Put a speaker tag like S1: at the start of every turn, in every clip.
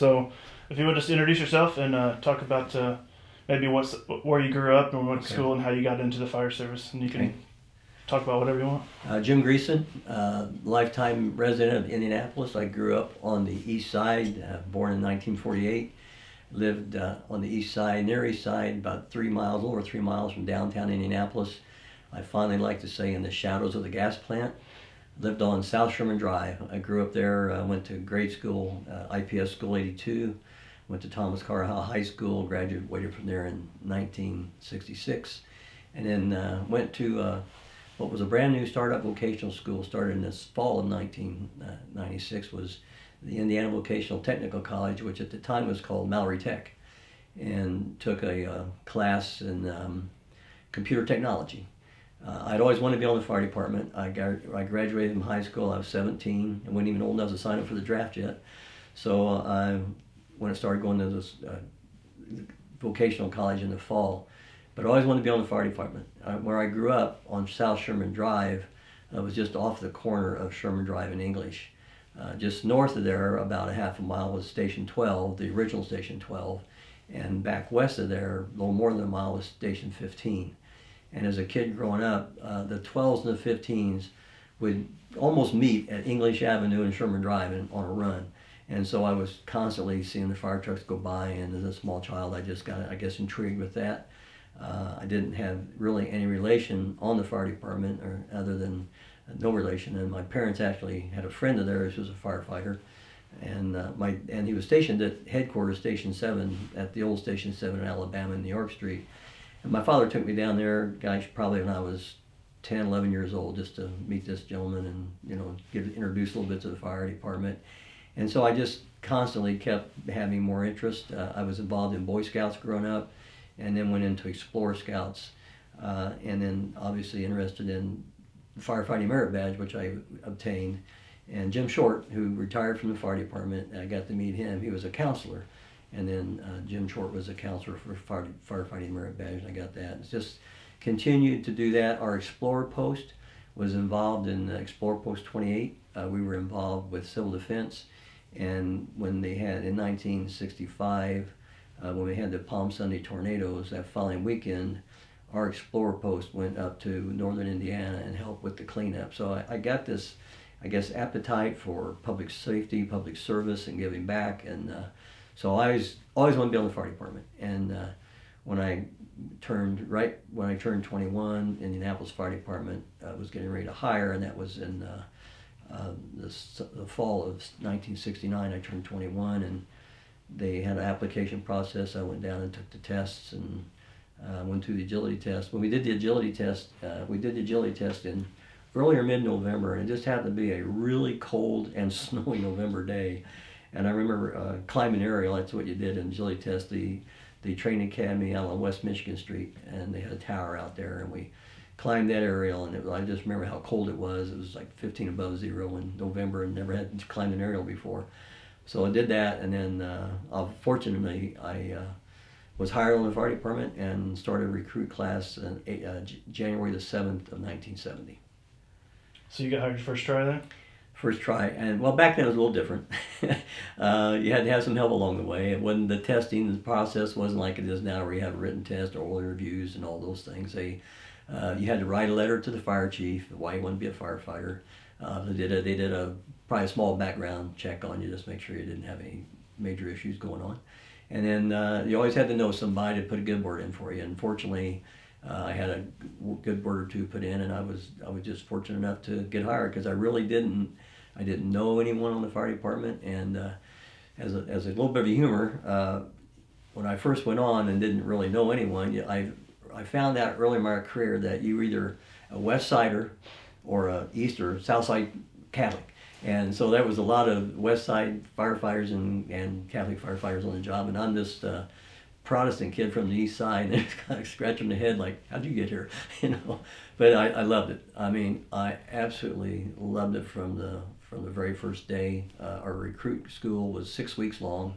S1: So, if you would just introduce yourself and talk about maybe where you grew up and went to school and how you got into the fire service, and you can talk about whatever you want.
S2: Jim Greeson, lifetime resident of Indianapolis. I grew up on the east side, born in 1948. Lived on the east side, near east side, about 3 miles, over 3 miles from downtown Indianapolis. I finally like to say in the shadows of the gas plant. Lived on South Sherman Drive. I grew up there, went to grade school, IPS School 82, went to Thomas Carr Howe High School, graduated from there in 1966, and then went to what was a brand new startup vocational school, started in this fall of 1996, was the Indiana Vocational Technical College, which at the time was called Mallory Tech, and took a class in computer technology. I'd always wanted to be on the fire department. I graduated from high school. I was 17. I wasn't even old enough to sign up for the draft yet. So when I started going to this vocational college in the fall, but I always wanted to be on the fire department. Where I grew up on South Sherman Drive was just off the corner of Sherman Drive and English. Just north of there, about a half a mile, was Station 12, the original Station 12. And back west of there, a little more than a mile, was Station 15. And as a kid growing up, the 12s and the 15s would almost meet at English Avenue and Sherman Drive on a run. And so I was constantly seeing the fire trucks go by, and as a small child, I just got, I guess, intrigued with that. I didn't have really any relation on the fire department, or other than no relation. And my parents actually had a friend of theirs who was a firefighter, and he was stationed at headquarters, Station 7, at the old Station 7 in Alabama in New York Street. And my father took me down there, gosh, probably when I was 10, 11 years old, just to meet this gentleman and, get introduced a little bit to the fire department. And so I just constantly kept having more interest. I was involved in Boy Scouts growing up, and then went into Explorer Scouts, and then obviously interested in the Firefighting Merit Badge, which I obtained. And Jim Short, who retired from the fire department, I got to meet him. He was a counselor. And then Jim Short was a counselor for Firefighting Merit Badge, and I got that. It's just continued to do that. Our Explorer Post was involved in Explorer Post 28. We were involved with civil defense, and when they had, in 1965, when we had the Palm Sunday tornadoes, that following weekend, our Explorer Post went up to northern Indiana and helped with the cleanup. So I got this, I guess, appetite for public safety, public service, and giving back, and so I always wanted to be on the fire department. And when I turned 21, Indianapolis Fire Department was getting ready to hire, and that was in the fall of 1969. I turned 21, and they had an application process. I went down and took the tests and went through the agility test. When we did the agility test, in early or mid-November, and it just happened to be a really cold and snowy November day. And I remember climbing aerial. That's what you did in agility test. The training academy out on West Michigan Street, and they had a tower out there, and we climbed that aerial. And I just remember how cold it was. It was like 15 above zero in November, and never had climbed an aerial before. So I did that, and then fortunately I was hired on the fire department and started a recruit class in January the 7th of 1970.
S1: So you got hired your first try then?
S2: First try, and well, back then it was a little different. You had to have some help along the way. It wasn't, the testing, the process wasn't like it is now, where you have a written test or oral reviews and all those things. You had to write a letter to the fire chief why you wanted to be a firefighter. They did probably a small background check on you, just to make sure you didn't have any major issues going on. And then you always had to know somebody to put a good word in for you. And fortunately, I had a good word or two put in, and I was just fortunate enough to get hired, because I really didn't know anyone on the fire department. And as a little bit of a humor, when I first went on and didn't really know anyone, I found out early in my career that you were either a West Sider or a East or South Side Catholic. And so there was a lot of West Side firefighters and Catholic firefighters on the job, and I'm just Protestant kid from the East Side, and kind of scratching the head like, how'd you get here? But I loved it. I mean, I absolutely loved it from the very first day. Our recruit school was 6 weeks long.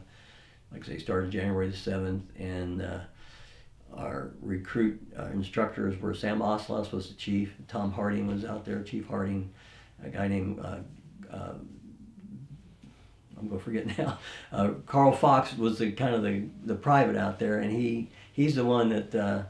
S2: Like I say, started January the 7th, and our recruit instructors were Sam Oslos was the chief, Tom Harding was out there, Chief Harding, a guy named I'm going to forget now. Carl Fox was the kind of the private out there, and he's the one that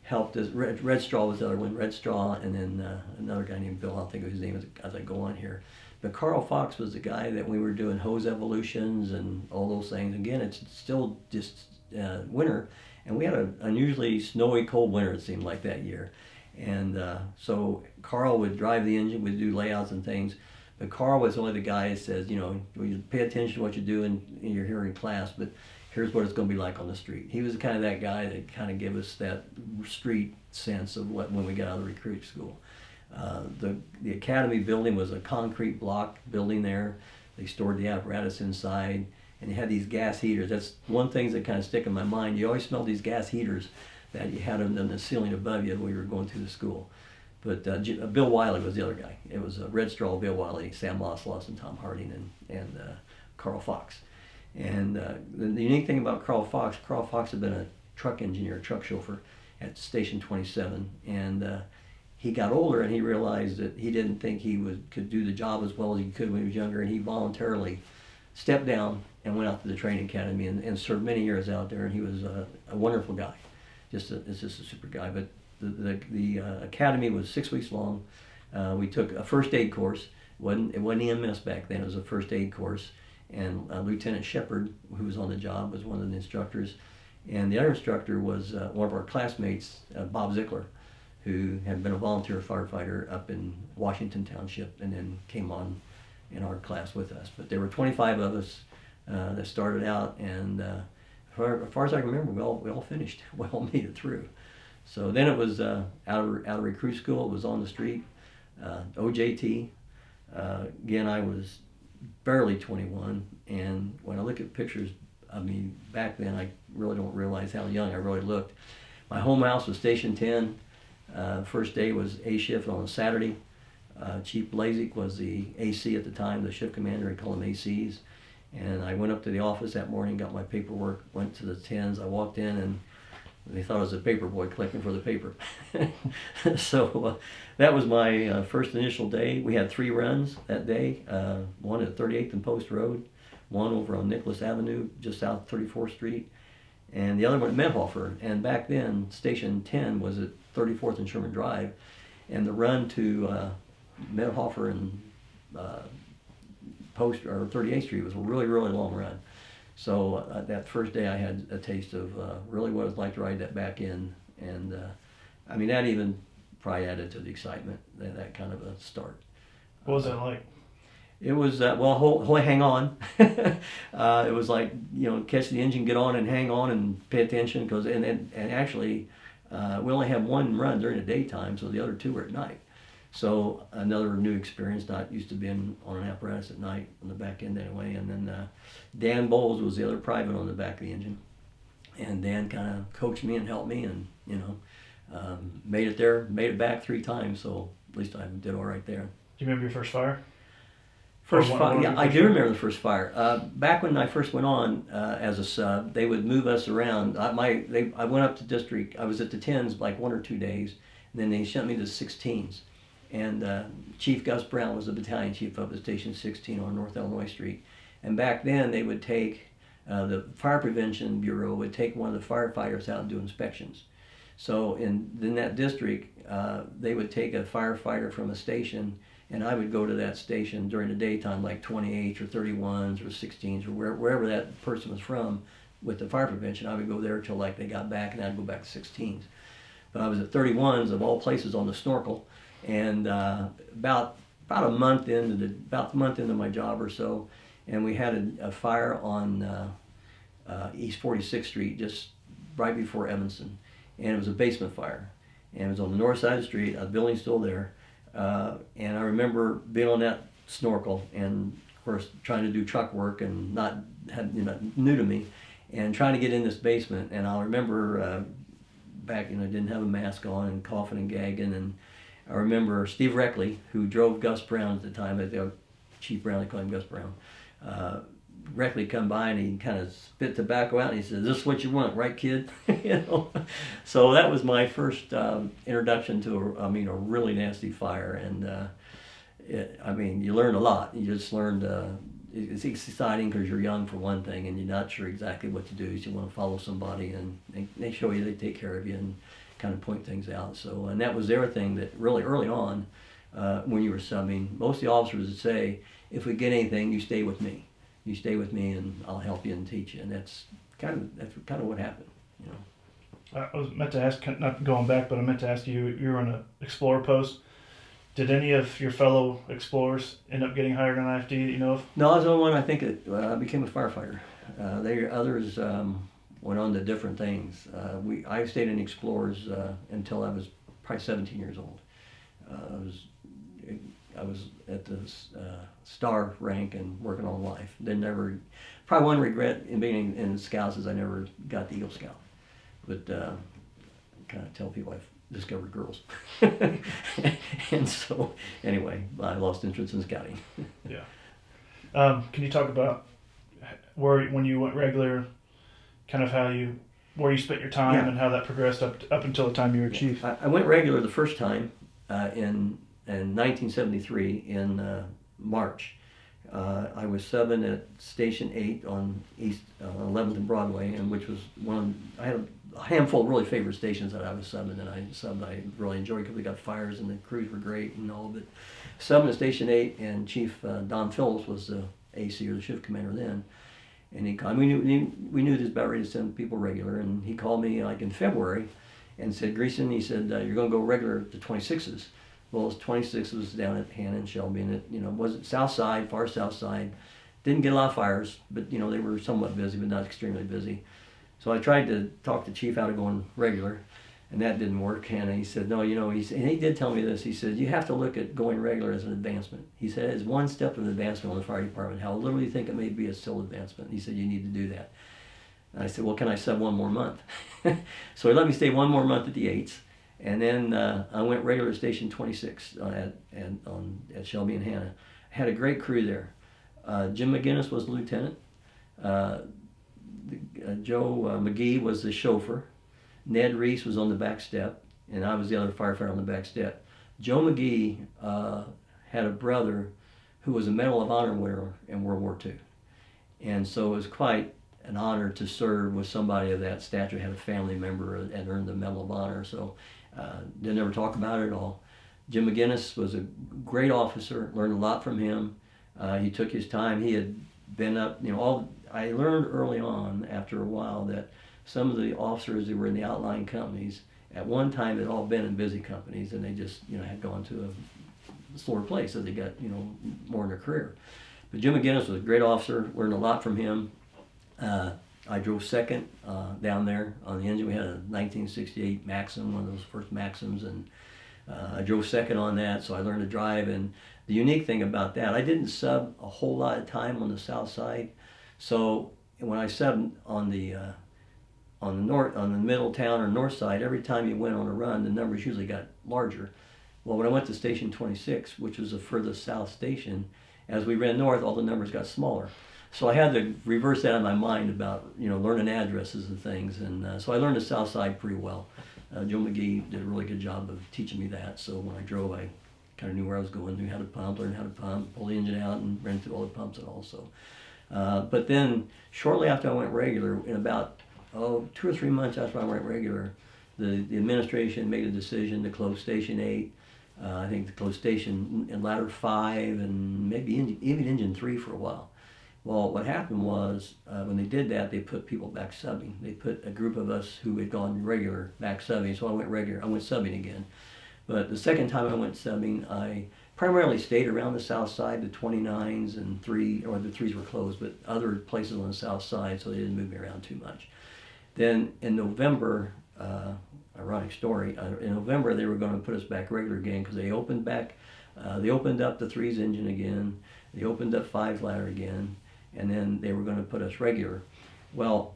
S2: helped us. Red Straw was the other one. Red Straw, and then another guy named Bill. I'll think of his name as I go on here. But Carl Fox was the guy that we were doing hose evolutions and all those things. Again, it's still just winter, and we had an unusually snowy, cold winter, it seemed like that year. And so Carl would drive the engine, we'd do layouts and things. But Carl was only the guy that says, you know, you pay attention to what you do in your hearing class, but here's what it's going to be like on the street. He was kind of that guy that kind of gave us that street sense of what when we got out of the recruit school. The academy building was a concrete block building there. They stored the apparatus inside, and you had these gas heaters. That's one thing that kind of stick in my mind. You always smelled these gas heaters that you had them in the ceiling above you when you were going through the school. But Bill Wiley was the other guy. It was Red Straw, Bill Wiley, Sam Lawson, Tom Harding, and Carl Fox. And the unique thing about Carl Fox had been a truck engineer, truck chauffeur at Station 27. And he got older and he realized that he didn't think he could do the job as well as he could when he was younger. And he voluntarily stepped down and went out to the training academy and served many years out there. And he was a wonderful guy, just a super guy. But the academy was 6 weeks long. We took a first aid course. It wasn't EMS back then. It was a first aid course. And Lieutenant Shepard, who was on the job, was one of the instructors. And the other instructor was one of our classmates, Bob Zickler, who had been a volunteer firefighter up in Washington Township and then came on in our class with us. But there were 25 of us that started out, and as far as I can remember, we all finished. We all made it through. So then it was out of recruit school. It was on the street, OJT. Again, I was barely 21, and when I look at pictures of me back then, I really don't realize how young I really looked. My home house was Station 10. First day was A shift on a Saturday. Chief Blazik was the AC at the time, the shift commander. He called them ACs. And I went up to the office that morning, got my paperwork, went to the 10s. I walked in, and they thought I was a paper boy collecting for the paper. So that was my first initial day. We had 3 runs that day, one at 38th and Post Road, one over on Nicholas Avenue, just south of 34th Street, and the other one at Medhofer. And back then, Station 10 was at 34th and Sherman Drive, and the run to Medhofer and Post or 38th Street was a really, really long run. So that first day I had a taste of really what it was like to ride that back in, and I mean that even probably added to the excitement, that kind of a start.
S1: What was that like?
S2: It was, hang on. It was like, you know, catch the engine, get on and hang on and pay attention, because and actually we only had one run during the daytime, so the other 2 were at night. So another new experience, not used to being on an apparatus at night on the back end anyway. And then Dan Bowles was the other private on the back of the engine. And Dan kind of coached me and helped me, and, you know, made it back 3 times, so at least I did all right there.
S1: Do you remember your first fire?
S2: First fire, yeah, I do remember the first fire. Back when I first went on as a sub, they would move us around. I went up to district. I was at the 10s like 1 or 2 days, and then they sent me to the 16s. And Chief Gus Brown was the battalion chief up at Station 16 on North Illinois Street. And back then they would take, the Fire Prevention Bureau would take one of the firefighters out and do inspections. So in that district, they would take a firefighter from a station, and I would go to that station during the daytime, like 28s or 31s or 16s or wherever that person was from with the fire prevention. I would go there till like they got back, and I'd go back to 16s. But I was at 31s of all places on the snorkel. And about a month into my job or so, and we had a fire on East 46th Street, just right before Evanston, and it was a basement fire, and it was on the north side of the street. The building's still there, and I remember being on that snorkel, and of course trying to do truck work and new to me, and trying to get in this basement. And I remember back, didn't have a mask on and coughing and gagging, and I remember Steve Reckley, who drove Gus Brown at the time, Chief Brown, they called him Gus Brown. Reckley come by and he kind of spit tobacco out, and he said, "This is what you want, right, kid?" So that was my first introduction to a really nasty fire, and you learned a lot. You just learned, it's exciting because you're young for one thing, and you're not sure exactly what to do. So you want to follow somebody, and they show you, they take care of you, and kind of point things out. So, and that was their thing, that really early on, when you were subbing, most of the officers would say, if we get anything, you stay with me. You stay with me, and I'll help you and teach you. And that's kind of what happened, you know.
S1: I was meant to ask, not going back, but I meant to ask you, you were on an explorer post. Did any of your fellow explorers end up getting hired on IFD that you know of?
S2: No, I was the only one, I think, that became a firefighter. Others went on to different things. I stayed in explorers until I was probably 17 years old. I was at the star rank and working on life. Probably one regret in being in the Scouts is I never got the Eagle Scout. But kind of tell people I've discovered girls. And so, anyway, I lost interest in scouting.
S1: Yeah. Can you talk about when you went regular, kind of where you spent your time and how that progressed up until the time you were chief?
S2: I went regular the first time in 1973 in March. I was subbing at Station 8 on East 11th and Broadway, and which was I had a handful of really favorite stations that I was subbing, and I really enjoyed because we got fires and the crews were great and all. But subbing at Station 8, and Chief Don Phillips was the AC, or the shift commander then, and he called. We knew he was about ready to send people regular, and he called me like in February and said, Greeson, he said, you're going to go regular to 26s. Well, 26 was down at Hannah and Shelby, and it wasn't south side, far south side. Didn't get a lot of fires, but they were somewhat busy, but not extremely busy. So I tried to talk the chief out of going regular, and that didn't work. And he said, no, and he did tell me this. He said, you have to look at going regular as an advancement. He said, it's one step of advancement on the fire department. How little you think it may be is still advancement. He said, you need to do that. And I said, well, can I sub one more month? So he let me stay one more month at the 8s. And then I went regular Station 26 at Shelby and Hannah. I had a great crew there. Jim McGinnis was the lieutenant. Joe McGee was the chauffeur. Ned Reese was on the back step, and I was the other firefighter on the back step. Joe McGee had a brother who was a Medal of Honor winner in World War II. And so it was quite an honor to serve with somebody of that stature, had a family member and earned the Medal of Honor. So didn't ever talk about it at all. Jim McGinnis was a great officer, learned a lot from him. He took his time. He had been up, I learned early on, after a while, that some of the officers who were in the outlying companies, at one time had all been in busy companies, and they just, had gone to a slower place as they got, more in their career. But Jim McGinnis was a great officer, learned a lot from him. I drove second down there on the engine. We had a 1968 Maxim, one of those first Maxims, and I drove second on that, so I learned to drive. And the unique thing about that, I didn't sub a whole lot of time on the south side. So when I subbed on the middle town or north side, every time you went on a run, the numbers usually got larger. Well, when I went to Station 26, which was the furthest south station, as we ran north, all the numbers got smaller. So I had to reverse that in my mind about learning addresses and things, and so I learned the south side pretty well. Joe McGee did a really good job of teaching me that. So when I drove, I kind of knew where I was going, knew how to pump, learned how to pump, pull the engine out, and ran through all the pumps and all. So, but then shortly after I went regular, in about 2 or 3 months after I went regular, the administration made a decision to close Station 8. I think to close Station in Ladder 5 and maybe even Engine 3 for a while. Well, what happened was, when they did that, they put people back subbing. They put a group of us who had gone regular back subbing, so I went regular. I went subbing again. But the second time I went subbing, I primarily stayed around the south side, the 29s and the 3s were closed, but other places on the south side, so they didn't move me around too much. Then in November, ironic story, in November they were going to put us back regular again because they opened up the 3's engine again, they opened up 5's ladder again, and then they were going to put us regular. Well,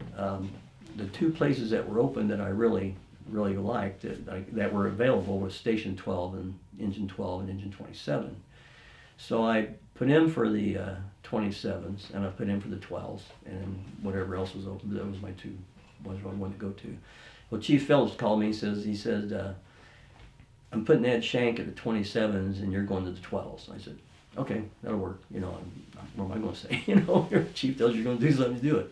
S2: the 2 places that were open that I really liked that were available was Station 12 and Engine 12 and Engine 27. So I put in for the 27s and I put in for the 12s and whatever else was open. That was my 2 ones I wanted to go to. Well, Chief Phillips called me. He said, I'm putting Ed Shank at the 27s and you're going to the 12s. I said, okay, that'll work. You know, what am I going to say? You know, your chief tells you you're going to do something, you do it.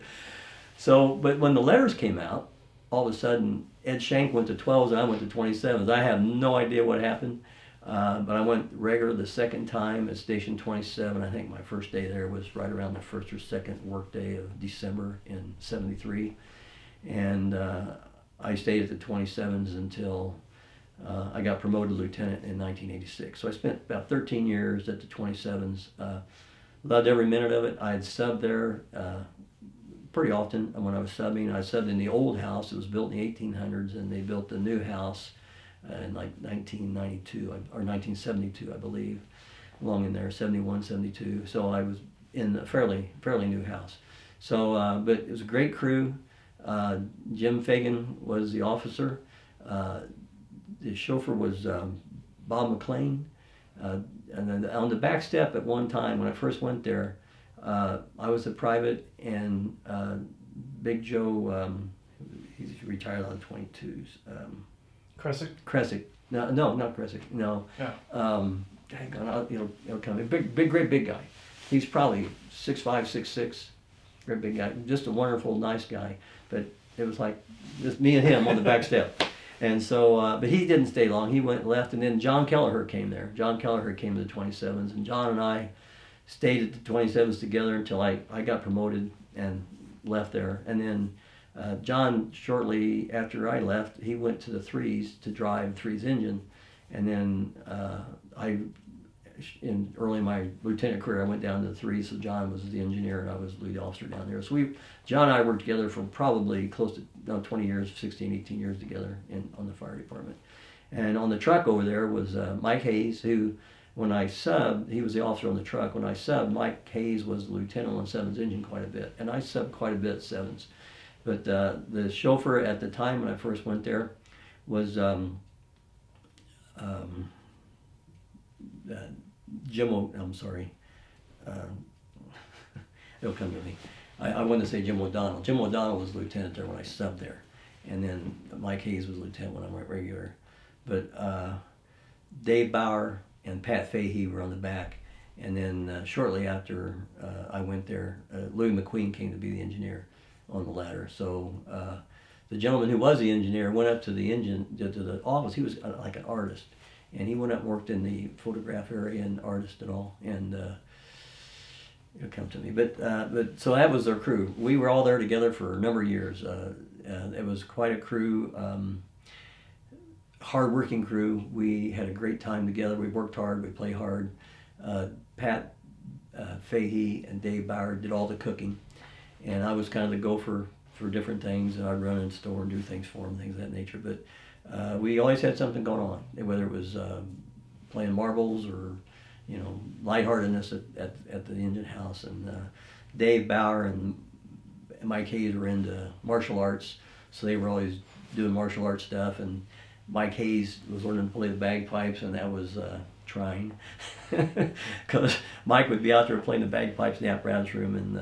S2: So, but when the letters came out, all of a sudden, Ed Shank went to 12s and I went to 27s. I have no idea what happened, but I went regular the second time at Station 27. I think my first day there was right around the first or second work day of December in '73. And I stayed at the 27s until I got promoted to lieutenant in 1986. So I spent about 13 years at the 27s. Loved every minute of it. I had subbed there pretty often when I was subbing. I subbed in the old house. It was built in the 1800s, and they built the new house in like 1992 or 1972, I believe, along in there, 71, 72. So I was in a fairly new house. So, but it was a great crew. Jim Fagan was the officer. The chauffeur was Bob McLean. And then on the back step at one time, when I first went there, I was a private, and Big Joe, he's retired on the 22s.
S1: Kresick?
S2: No, not Kresick. No.
S1: Yeah.
S2: Hang on, it'll come. Great big guy. He's probably 6'5", 6'6", great big guy. Just a wonderful, nice guy. But it was like just me and him on the back step. And so, but he didn't stay long. He went left, and then John Kelleher came there. John Kelleher came to the 27s, and John and I stayed at the 27s together until I got promoted and left there. And then John, shortly after I left, he went to the 3s to drive 3's engine. And then early in my lieutenant career, I went down to the 3s, so John was the engineer and I was the lead officer down there. So John and I worked together for probably close to 20 years, 16, 18 years together on the fire department. And on the truck over there was Mike Hayes, who, when I subbed, he was the officer on the truck. When I subbed, Mike Hayes was the lieutenant on 7's engine quite a bit, and I subbed quite a bit 7's. But the chauffeur at the time when I first went there was I'm sorry. It'll come to me. I wanted to say Jim O'Donnell. Jim O'Donnell was lieutenant there when I subbed there. And then Mike Hayes was lieutenant when I went regular. But Dave Bauer and Pat Fahey were on the back. And then shortly after I went there, Louis McQueen came to be the engineer on the ladder. So the gentleman who was the engineer went up to the office. He was like an artist. And he went up and worked in the photograph area and artist and all. And it'll come to me. But so that was our crew. We were all there together for a number of years. It was quite a crew, hard-working crew. We had a great time together. We worked hard. We played hard. Pat Fahey and Dave Bauer did all the cooking. And I was kind of the gopher for different things. And I'd run in the store and do things for them, things of that nature. But we always had something going on, whether it was playing marbles or, lightheartedness at the engine house. And Dave Bauer and Mike Hayes were into martial arts, so they were always doing martial arts stuff. And Mike Hayes was learning to play the bagpipes, and that was trying, because Mike would be out there playing the bagpipes in the apparatus room, and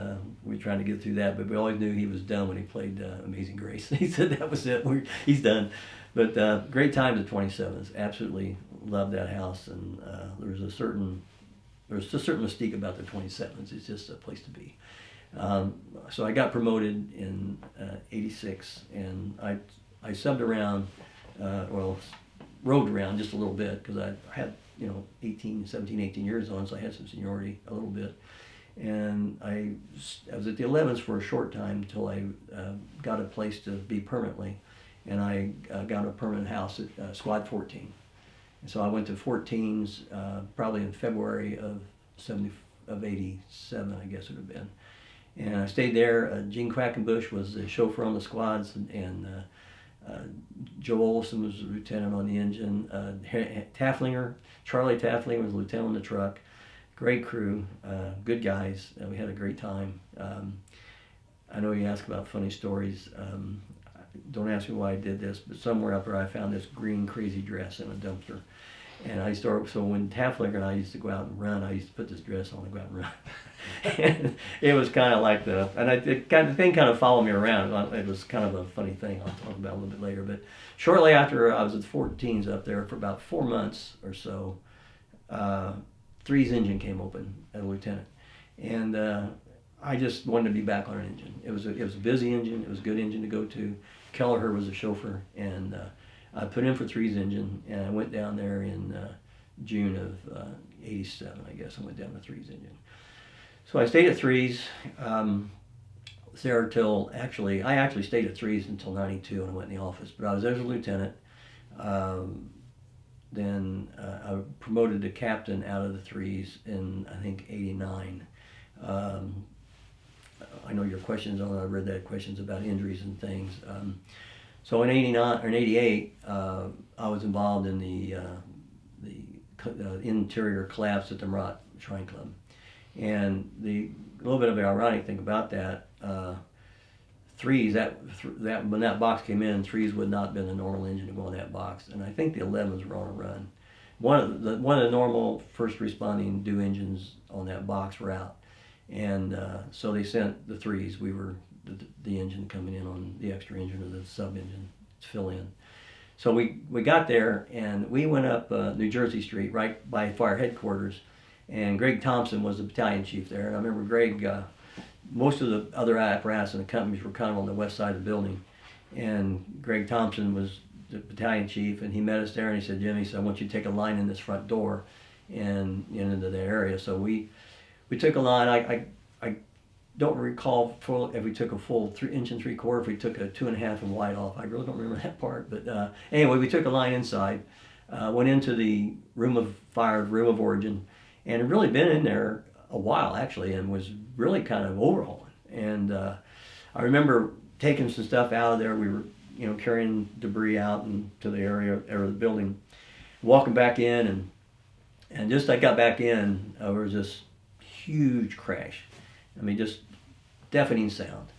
S2: we were trying to get through that. But we always knew he was done when he played Amazing Grace. He said that was it. He's done. But great times at 27s. Absolutely loved that house, and there's a certain mystique about the 27s. It's just a place to be. So I got promoted in '86, and I subbed around, rode around just a little bit, because I had 17, 18 years on, so I had some seniority a little bit. And I was at the 11s for a short time until I got a place to be permanently. And I got a permanent house at Squad 14. And so I went to 14s probably in February of 87, I guess it would have been. And I stayed there. Gene Quackenbush was the chauffeur on the squads, and Joe Olson was the lieutenant on the engine. Charlie Tafflinger was the lieutenant on the truck. Great crew, good guys. We had a great time. I know you ask about funny stories. Don't ask me why I did this, but somewhere up there I found this green crazy dress in a dumpster. And so when Tafflinger and I used to go out and run, I used to put this dress on and go out and run. And it was kind of like the thing kind of followed me around. It was kind of a funny thing I'll talk about a little bit later. But shortly after I was at 14s up there for about 4 months or so, three's engine came open as a lieutenant, and I just wanted to be back on an engine. It was a busy engine. It was a good engine to go to. Kelleher was a chauffeur, and I put in for three's engine, and I went down there in June of '87, I guess. I went down to three's engine. So I stayed at three's. Was there till I actually stayed at three's until '92 when I went in the office. But I was there as a lieutenant. Then I was promoted to captain out of the three's in I think '89. I know your questions on. I read that questions about injuries and things. So in '89 or in '88, I was involved in the interior collapse at the Murat Shrine Club, and the little bit of the ironic thing about that, threes that when that box came in, threes would not have been the normal engine to go in that box, and I think the 11s were on a run. One of the normal first responding due engines on that box were out. And so they sent the threes. We were the engine coming in on the extra engine or the sub engine to fill in. So we got there and we went up New Jersey Street right by fire headquarters. And Greg Thompson was the battalion chief there. And I remember Greg, most of the other apparatus in the companies were kind of on the west side of the building. And Greg Thompson was the battalion chief, and he met us there and he said, Jimmy, I want you to take a line in this front door and into the area. So we took a line. I don't recall if we took a full inch and 3/4, if we took a 2.5 and wide off. I really don't remember that part. But anyway, we took a line inside, went into the room of fire, room of origin, and had really been in there a while actually, and was really kind of overhauling. And I remember taking some stuff out of there. We were carrying debris out into the area of the building, walking back in, and just I got back in, there was this huge crash. I mean, just deafening sound.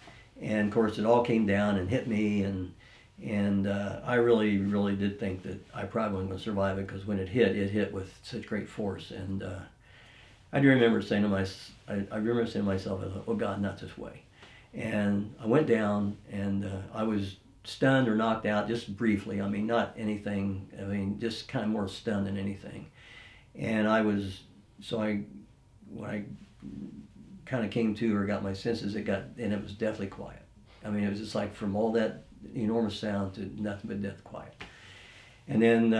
S2: And of course, it all came down and hit me, and I really, really did think that I probably wasn't going to survive it, because when it hit with such great force. And I do remember saying to myself, oh God, not this way. And I went down, and I was stunned or knocked out just briefly. I mean, not anything. I mean, just kind of more stunned than anything. And when I kind of came to or got my senses, it was deathly quiet. I mean, it was just like from all that enormous sound to nothing but death quiet. And then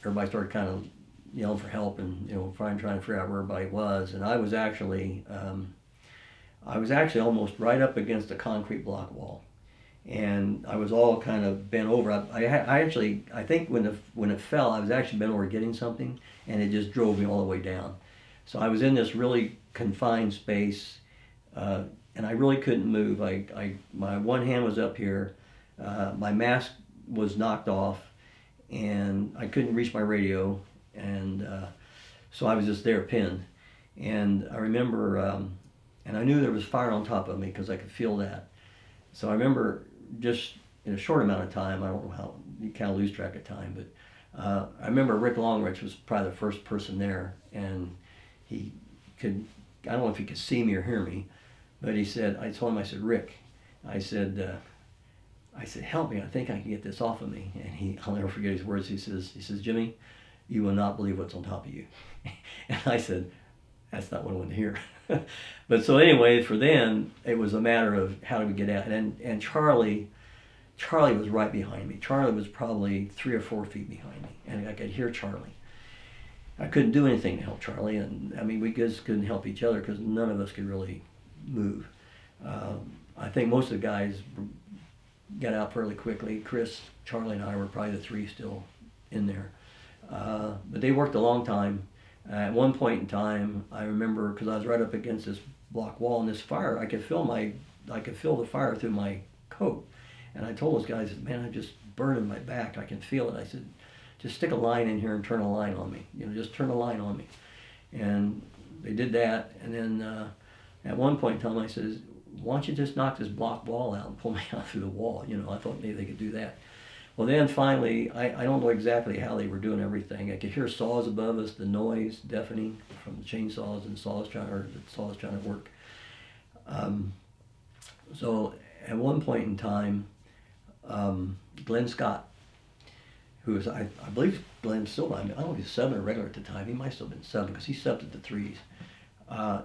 S2: everybody started kind of yelling for help and trying to figure out where everybody was. And I was actually almost right up against a concrete block wall, and I was all kind of bent over. I think when it fell, I was actually bent over getting something, and it just drove me all the way down. So I was in this really confined space, and I really couldn't move. My one hand was up here, my mask was knocked off, and I couldn't reach my radio, and so I was just there pinned. And I remember, and I knew there was fire on top of me because I could feel that. So I remember just in a short amount of time, I don't know how, you kind of lose track of time, but I remember Rick Longrich was probably the first person there, and he could, I don't know if he could see me or hear me, but he said, I told him, I said, Rick, I said, help me, I think I can get this off of me. And I'll never forget his words. He says, Jimmy, you will not believe what's on top of you. And I said, that's not what I wanted to hear. But so anyway, for then, it was a matter of how do we get out. And Charlie was right behind me. Charlie was probably 3 or 4 feet behind me, and I could hear Charlie. I couldn't do anything to help Charlie, and I mean, we just couldn't help each other because none of us could really move. I think most of the guys got out fairly quickly. Chris, Charlie, and I were probably the 3 still in there. But they worked a long time. At one point in time, I remember, because I was right up against this block wall and this fire, I could feel the fire through my coat. And I told those guys, man, I'm just burning my back. I can feel it. I said, just stick a line in here and turn a line on me. Just turn a line on me. And they did that. And then at one point in time, I said, why don't you just knock this block wall out and pull me out through the wall? I thought maybe they could do that. Well, then finally, I don't know exactly how they were doing everything. I could hear saws above us, the noise deafening from the chainsaws and the saws trying to work. So at one point in time, Glenn Scott, who was, I believe Glenn still, I don't know if he was 7 or regular at the time. He might still have been 7 because he subbed at the 3s.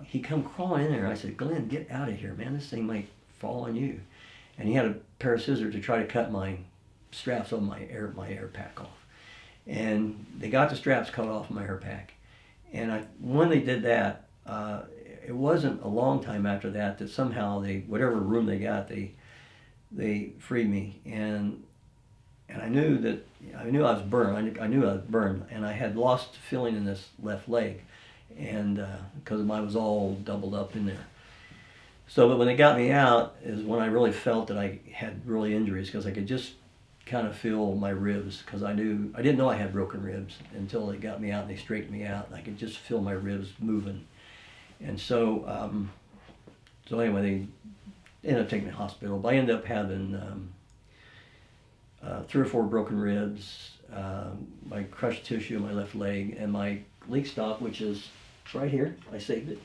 S2: He come crawling in there. I said, Glenn, get out of here, man. This thing might fall on you. And he had a pair of scissors to try to cut my straps on my air pack off. And they got the straps cut off my air pack. And when they did that, it wasn't a long time after that somehow whatever room they got, they freed me. And I knew I was burned. I knew I was burned, and I had lost feeling in this left leg, and because I was all doubled up in there. So, but when they got me out is when I really felt that I had really injuries, because I could just kind of feel my ribs, because I didn't know I had broken ribs until they got me out and they straightened me out, and I could just feel my ribs moving. And so, anyway, they ended up taking me to the hospital, but I ended up having 3 or 4 broken ribs, my crushed tissue in my left leg, and my leak stop, which is right here. I saved it.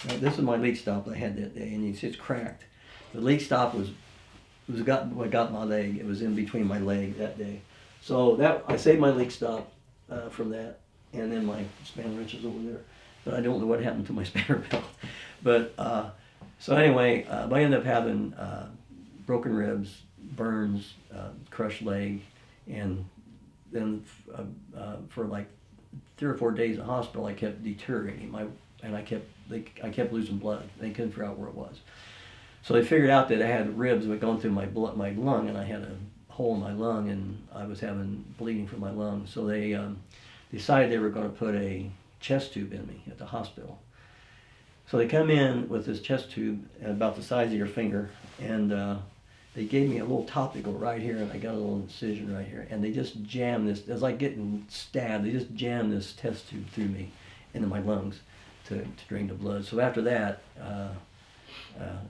S2: Now, this is my leak stop I had that day, and you see it's cracked. The leak stop was what got my leg. It was in between my leg that day. So I saved my leak stop from that, and then my spanner wrench is over there. But I don't know what happened to my spanner belt. But so anyway, I ended up having broken ribs, burns, crushed leg, and then for like 3 or 4 days in the hospital, I kept deteriorating. I kept losing blood. They couldn't figure out where it was. So they figured out that I had ribs that going through my lung, and I had a hole in my lung, and I was having bleeding from my lung. So they decided they were going to put a chest tube in me at the hospital. So they come in with this chest tube about the size of your finger, and they gave me a little topical right here, and I got a little incision right here, and they just jammed this. It was like getting stabbed. They just jammed this test tube through me into my lungs to drain the blood. So after that,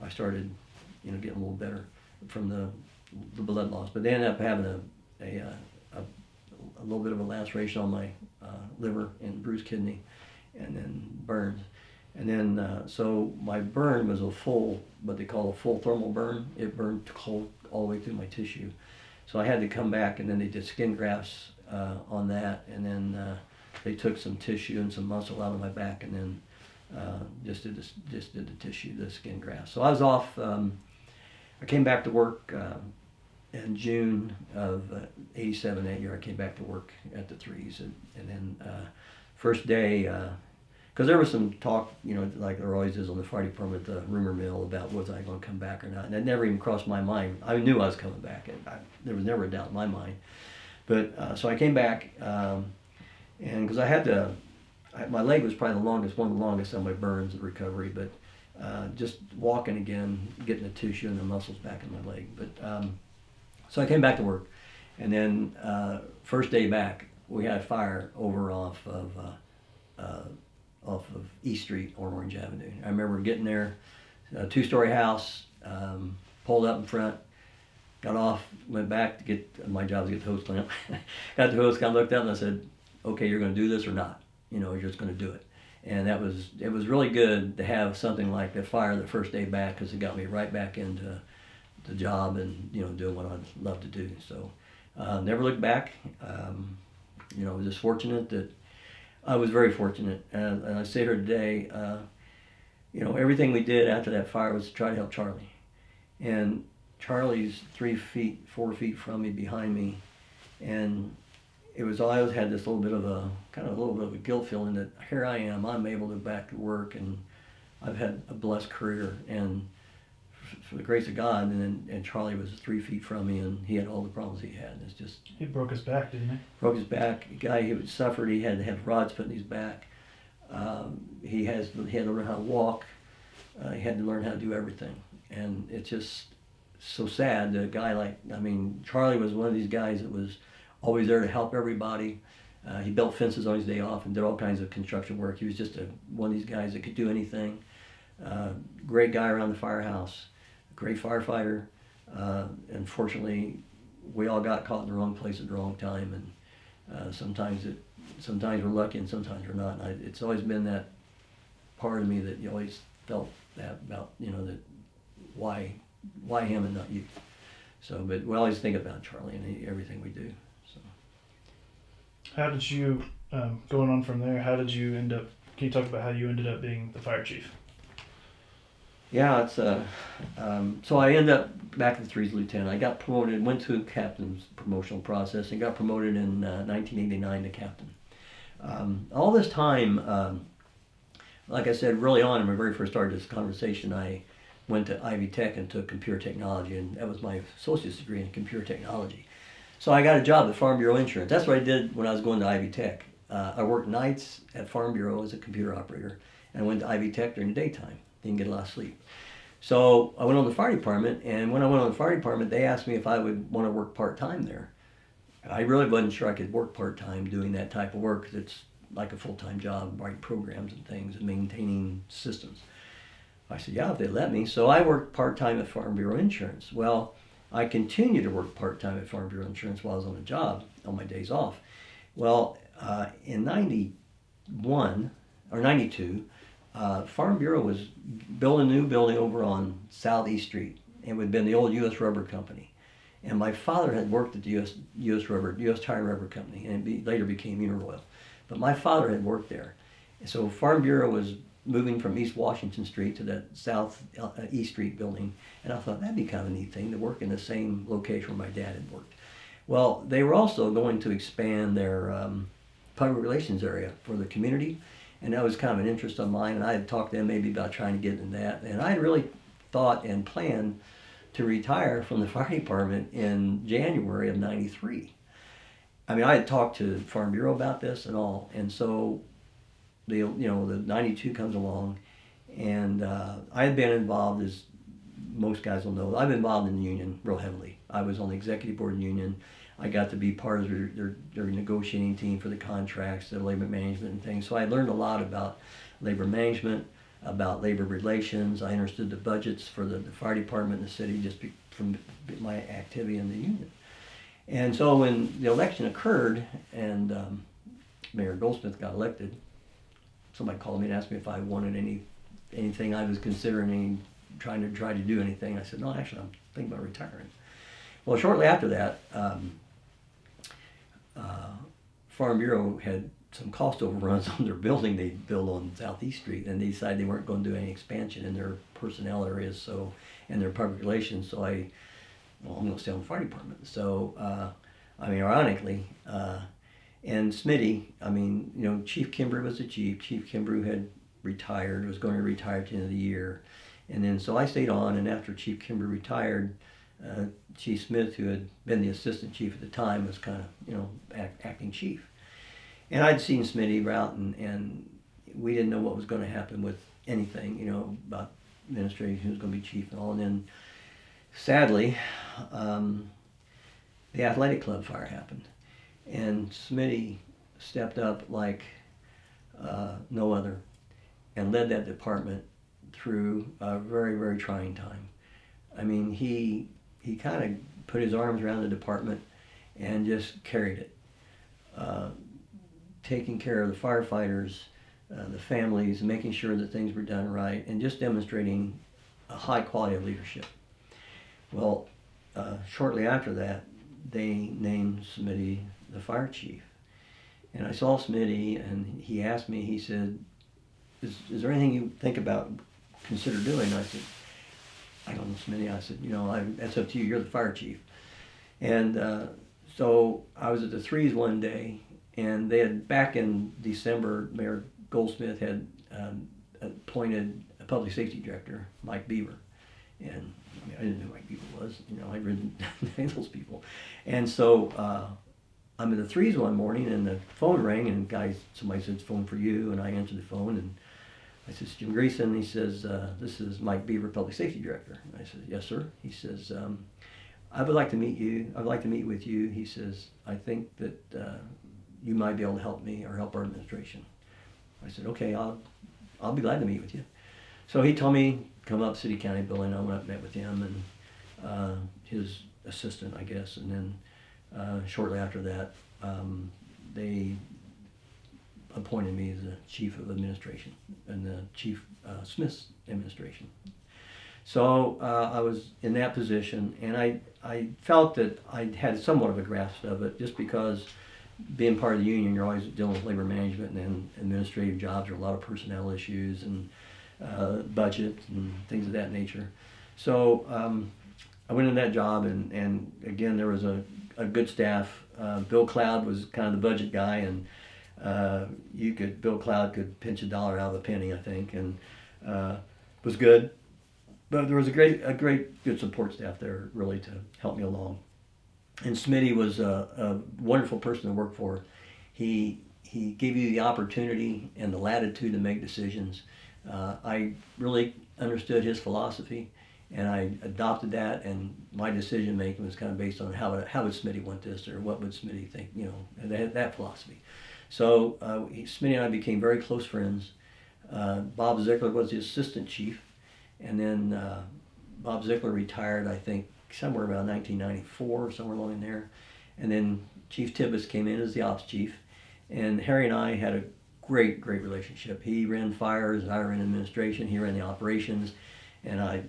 S2: I started, getting a little better from the blood loss. But they ended up having a little bit of a laceration on my liver and bruised kidney, and then burns. And then, so my burn was what they call a full thermal burn. It burned cold all the way through my tissue. So I had to come back, and then they did skin grafts on that, and then they took some tissue and some muscle out of my back, and then just did the skin graft. So I was off. I came back to work in June of '87. That year, I came back to work at the 3s, and then first day, because there was some talk, like there always is on the fire department, the rumor mill about was I going to come back or not, and that never even crossed my mind. I knew I was coming back, and there was never a doubt in my mind. But so I came back, and because I had my leg was probably one of the longest on my burns and recovery, but just walking again, getting the tissue and the muscles back in my leg. But so I came back to work, and then first day back, we had a fire over off of East Street on Orange Avenue. I remember getting there, a 2-story house, pulled up in front, got off, went back to get, my job was to get the hose clamp. Got the hose clamp, looked up, and I said, okay, you're going to do this or not? You're just going to do it. And it was really good to have something like that fire the first day back, because it got me right back into the job and, doing what I love to do. So never looked back. I was just fortunate that, I was very fortunate. And I say here today, everything we did after that fire was to try to help Charlie. And Charlie's 3 feet, 4 feet from me, behind me. And I always had this little bit of a guilt feeling that here I am, I'm able to back to work, and I've had a blessed career, and for the grace of God, and Charlie was 3 feet from me, and he had all the problems he had. It's just,
S1: he broke his back, didn't he?
S2: Broke his back. A guy who suffered, he had to have rods put in his back. He had to learn how to walk. He had to learn how to do everything, and it's just so sad that a guy Charlie was one of these guys that was always there to help everybody. He built fences on his day off and did all kinds of construction work. He was just one of these guys that could do anything. Great guy around the firehouse, great firefighter. Unfortunately, we all got caught in the wrong place at the wrong time, and sometimes we're lucky and sometimes we're not. And it's always been that part of me that you always felt that about, that why him and not you. So, but we always think about Charlie and everything we do. So.
S1: How did you, going on from there, how did you end up, can you talk about how you ended up being the fire chief?
S2: Yeah, it's so I ended up back in the threes lieutenant. I got promoted, went to captain's promotional process, and got promoted in 1989 to captain. All this time, like I said, early on, when we very first started this conversation, I went to Ivy Tech and took computer technology, and that was my associate's degree in computer technology. So I got a job at Farm Bureau Insurance. That's what I did when I was going to Ivy Tech. I worked nights at Farm Bureau as a computer operator, and I went to Ivy Tech during the daytime. Didn't get a lot of sleep. So I went on the fire department, and when I went on the fire department, they asked me if I would want to work part-time there. I really wasn't sure I could work part-time doing that type of work, because it's like a full-time job, writing programs and things, and maintaining systems. I said, yeah, if they let me. So I worked part-time at Farm Bureau Insurance. Well, I continued to work part-time at Farm Bureau Insurance while I was on the job, on my days off. Well, in 91, or 92, Farm Bureau was building a new building over on Southeast Street. It would have been the old U.S. Rubber Company. And my father had worked at the U.S. Tire and Rubber Company, and it later became Uniroyal. But my father had worked there. So Farm Bureau was moving from East Washington Street to that South East Street building. And I thought that'd be kind of a neat thing to work in the same location where my dad had worked. Well, they were also going to expand their public relations area for the community. And that was kind of an interest of mine, and I had talked to them maybe about trying to get in that. And I had really thought and planned to retire from the fire department in January of 93. I mean, I had talked to Farm Bureau about this and all, and so the 92 comes along, and I had been involved, as most guys will know, I've been involved in the union real heavily. I was on the executive board of the union. I got to be part of their negotiating team for the contracts, the labor management and things. So I learned a lot about labor management, about labor relations. I understood the budgets for the fire department in the city just from my activity in the union. And so when the election occurred and Mayor Goldsmith got elected, somebody called me and asked me if I wanted anything I was considering trying to do anything. I said, no, actually, I'm thinking about retiring. Well, shortly after that, Farm Bureau had some cost overruns on their building they built on Southeast Street, and they decided they weren't going to do any expansion in their personnel areas, and their public relations. So I'm going to stay on the fire department. So, ironically, and Smitty, Chief Kimbrough was the chief. Chief Kimbrough had retired, was going to retire at the end of the year, and then so I stayed on. And after Chief Kimbrough retired, Chief Smith, who had been the assistant chief at the time, was kind of, acting chief. And I'd seen Smitty route, and we didn't know what was going to happen with anything, about administration, who was going to be chief and all. And then, sadly, the athletic club fire happened. And Smitty stepped up like no other and led that department through a very, very trying time. I mean, he kind of put his arms around the department and just carried it, taking care of the firefighters, the families, making sure that things were done right, and just demonstrating a high quality of leadership. Well, shortly after that, they named Smitty the fire chief. And I saw Smitty, and he asked me, he said, is there anything you think about, consider doing? And I said, I don't know, Smitty. I said, that's up to you. You're the fire chief. And so I was at the Threes one day, and they had, back in December, Mayor Goldsmith had appointed a public safety director, Mike Beaver. And I didn't know who Mike Beaver was. I'd written those people. And so I'm at the Threes one morning, and the phone rang, and somebody said, phone for you, and I answered the phone, and I said, Jim Greeson. He says, this is Mike Beaver, Public Safety Director. I said, yes, sir. He says, I would like to meet you. I would like to meet with you. He says, I think that you might be able to help me or help our administration. I said, okay, I'll be glad to meet with you. So he told me, come up City County building. I went up and met with him and his assistant, I guess. And then shortly after that, they appointed me as the chief of administration in the Chief Smith's administration. So I was in that position, and I felt that I had somewhat of a grasp of it, just because being part of the union, you're always dealing with labor management and then administrative jobs, or a lot of personnel issues and budget and things of that nature. So I went in that job, and again, there was a good staff. Bill Cloud was kind of the budget guy, and Bill Cloud could pinch a dollar out of a penny, I think, and was good. But there was a good support staff there, really, to help me along. And Smitty was a wonderful person to work for. He gave you the opportunity and the latitude to make decisions. I really understood his philosophy, and I adopted that, and my decision making was kind of based on how would Smitty want this, or what would Smitty think, and that philosophy. So Smitty and I became very close friends. Bob Ziegler was the assistant chief, and then Bob Ziegler retired, I think, somewhere around 1994, somewhere along in there. And then Chief Tibbetts came in as the ops chief, and Harry and I had a great relationship. He ran fires, I ran administration, he ran the operations, and I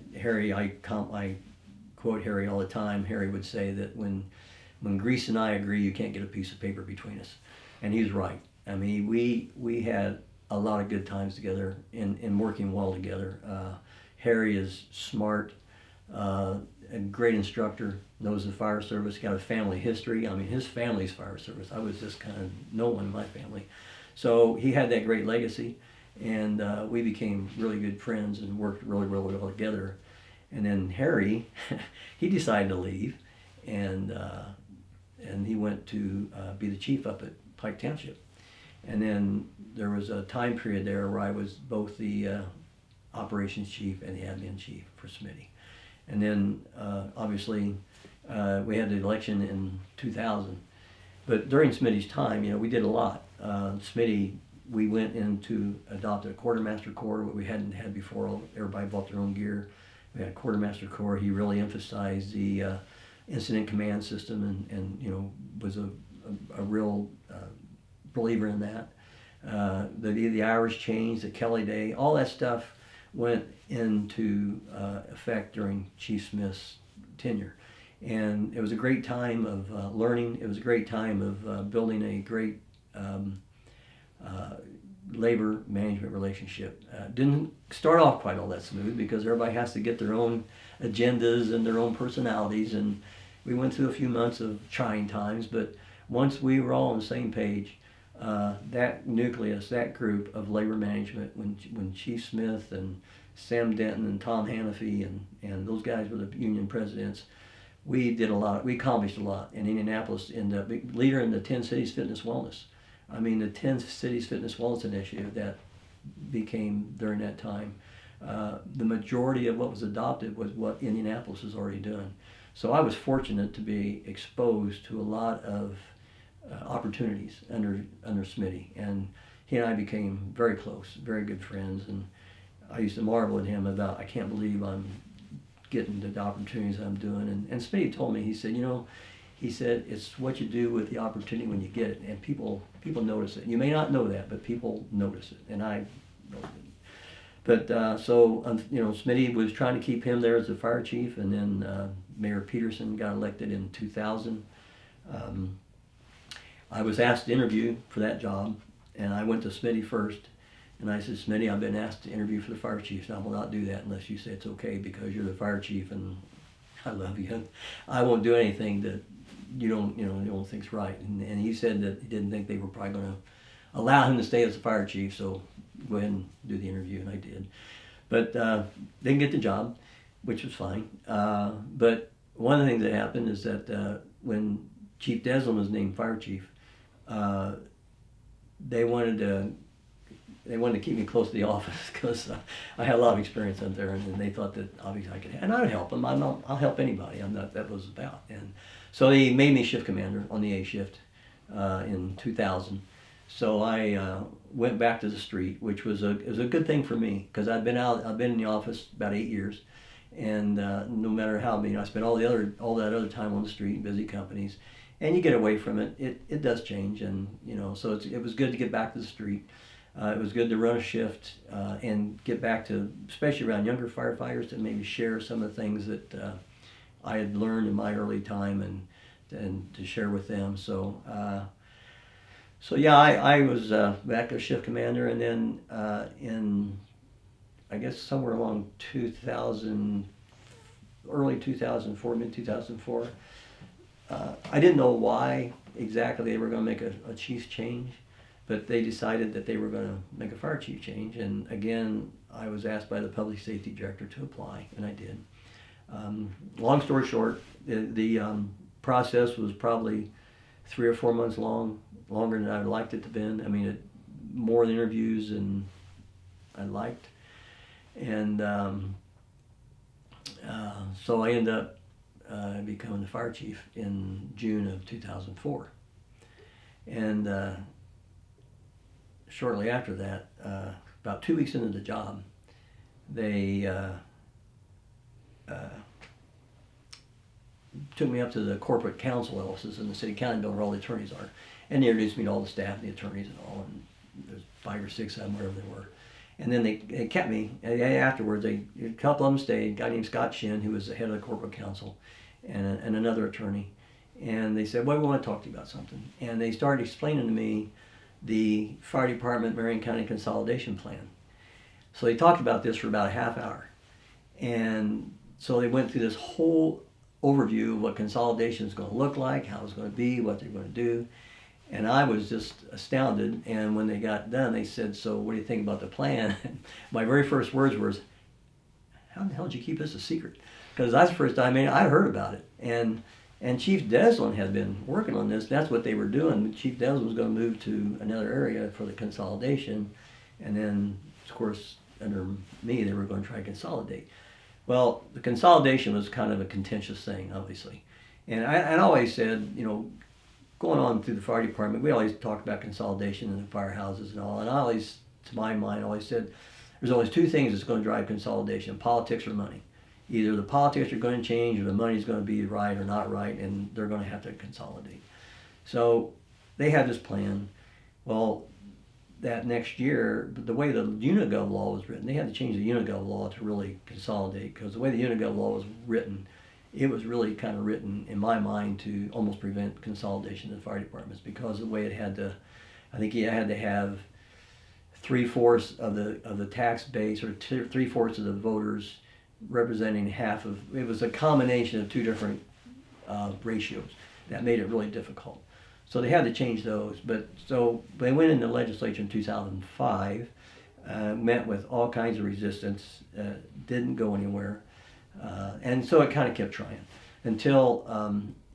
S2: quote Harry all the time. Harry would say that when Greeson and I agree, you can't get a piece of paper between us. And he's right. I mean, we had a lot of good times together in working well together. Harry is smart, a great instructor, knows the fire service, got a family history. I mean, his family's fire service. I was just kind of no one in my family. So he had that great legacy, and we became really good friends and worked really well together. And then Harry, he decided to leave, and he went to be the chief up at Pike Township. And then there was a time period there where I was both the operations chief and the admin chief for Smitty. And then obviously we had the election in 2000. But during Smitty's time, we did a lot. Smitty, we went in to adopt a quartermaster corps, what we hadn't had before. Everybody bought their own gear. We had a quartermaster corps. He really emphasized the incident command system, and was a real believer in that. The hours changed, the Kelly Day, all that stuff went into effect during Chief Smith's tenure. And it was a great time of learning. It was a great time of building a great labor management relationship. Didn't start off quite all that smooth, because everybody has to get their own agendas and their own personalities, and we went through a few months of trying times, but once we were all on the same page, that nucleus, that group of labor management, when Chief Smith and Sam Denton and Tom Hannafy and those guys were the union presidents, we did a lot. We accomplished a lot. And Indianapolis ended up leader in the 10 Cities Fitness Wellness. I mean, the 10 Cities Fitness Wellness Initiative that became during that time, the majority of what was adopted was what Indianapolis has already done. So I was fortunate to be exposed to a lot of opportunities under Smitty, and he and I became very close, very good friends. And I used to marvel at him about, I can't believe I'm getting the opportunities I'm doing. And Smitty told me, he said, it's what you do with the opportunity when you get it, and people notice it. You may not know that, but people notice it, and I noticed it. But Smitty was trying to keep him there as the fire chief, and then Mayor Peterson got elected in 2000. I was asked to interview for that job, and I went to Smitty first, and I said, Smitty, I've been asked to interview for the fire chief, and I will not do that unless you say it's okay, because you're the fire chief, and I love you. I won't do anything that you don't think's right. And he said that he didn't think they were probably going to allow him to stay as the fire chief, so go ahead and do the interview, and I did. But didn't get the job, which was fine. But one of the things that happened is that when Chief Deslin was named fire chief, they wanted to keep me close to the office, because I had a lot of experience out there, and they thought that obviously I could, and I'd help them. I'll help anybody. I'm not, that was about. And so they made me shift commander on the A shift in 2000. So I went back to the street, which was a good thing for me, because I've been in the office about 8 years, and no matter how many, I spent all that other time on the street, busy companies, and you get away from it. It does change, and so it was good to get back to the street. It was good to run a shift and get back to, especially around younger firefighters, to maybe share some of the things that I had learned in my early time and to share with them. So So yeah, I was active shift commander, and then in, I guess somewhere along 2000, early 2004, mid 2004, I didn't know why exactly they were going to make a chief change, but they decided that they were going to make a fire chief change, and again, I was asked by the public safety director to apply, and I did. Long story short, the process was probably 3 or 4 months long, longer than I'd liked it to been. I mean, more interviews than I liked. And so I ended up becoming the fire chief in June of 2004. And shortly after that, about 2 weeks into the job, they took me up to the corporate council offices in the city county building where all the attorneys are, and they introduced me to all the staff, the attorneys and all, and there's 5 or 6 of them, wherever they were. And then they kept me, and afterwards, a couple of them stayed, a guy named Scott Shin, who was the head of the corporate council, and another attorney. And they said, well, we want to talk to you about something. And they started explaining to me the fire department Marion County consolidation plan. So they talked about this for about a half hour. And so they went through this whole overview of what consolidation is going to look like, how it's going to be, what they're going to do. And I was just astounded. And when they got done, they said, so what do you think about the plan? My very first words were, how in the hell did you keep this a secret? Because that's the first time I heard about it. And Chief Deslin had been working on this. That's what they were doing. Chief Deslin was going to move to another area for the consolidation. And then, of course, under me, they were going to try to consolidate. Well, the consolidation was kind of a contentious thing, obviously. And I always said, you know, going on through the fire department, we always talked about consolidation in the firehouses and all. And I always, to my mind, always said, there's always 2 things that's going to drive consolidation, politics or money. Either the politics are going to change or the money's going to be right or not right, and they're going to have to consolidate. So they had this plan. Well, that next year, the way the Unigov law was written, they had to change the Unigov law to really consolidate, because the way the Unigov law was written, it was really kind of written, in my mind, to almost prevent consolidation in the fire departments, because the way it had to, I think you had to have 3/4 of the tax base, or 3/4 of the voters representing half of, it was a combination of 2 different ratios that made it really difficult. So they had to change those. But so they went into the legislature in 2005, met with all kinds of resistance, didn't go anywhere. And so it kind of kept trying until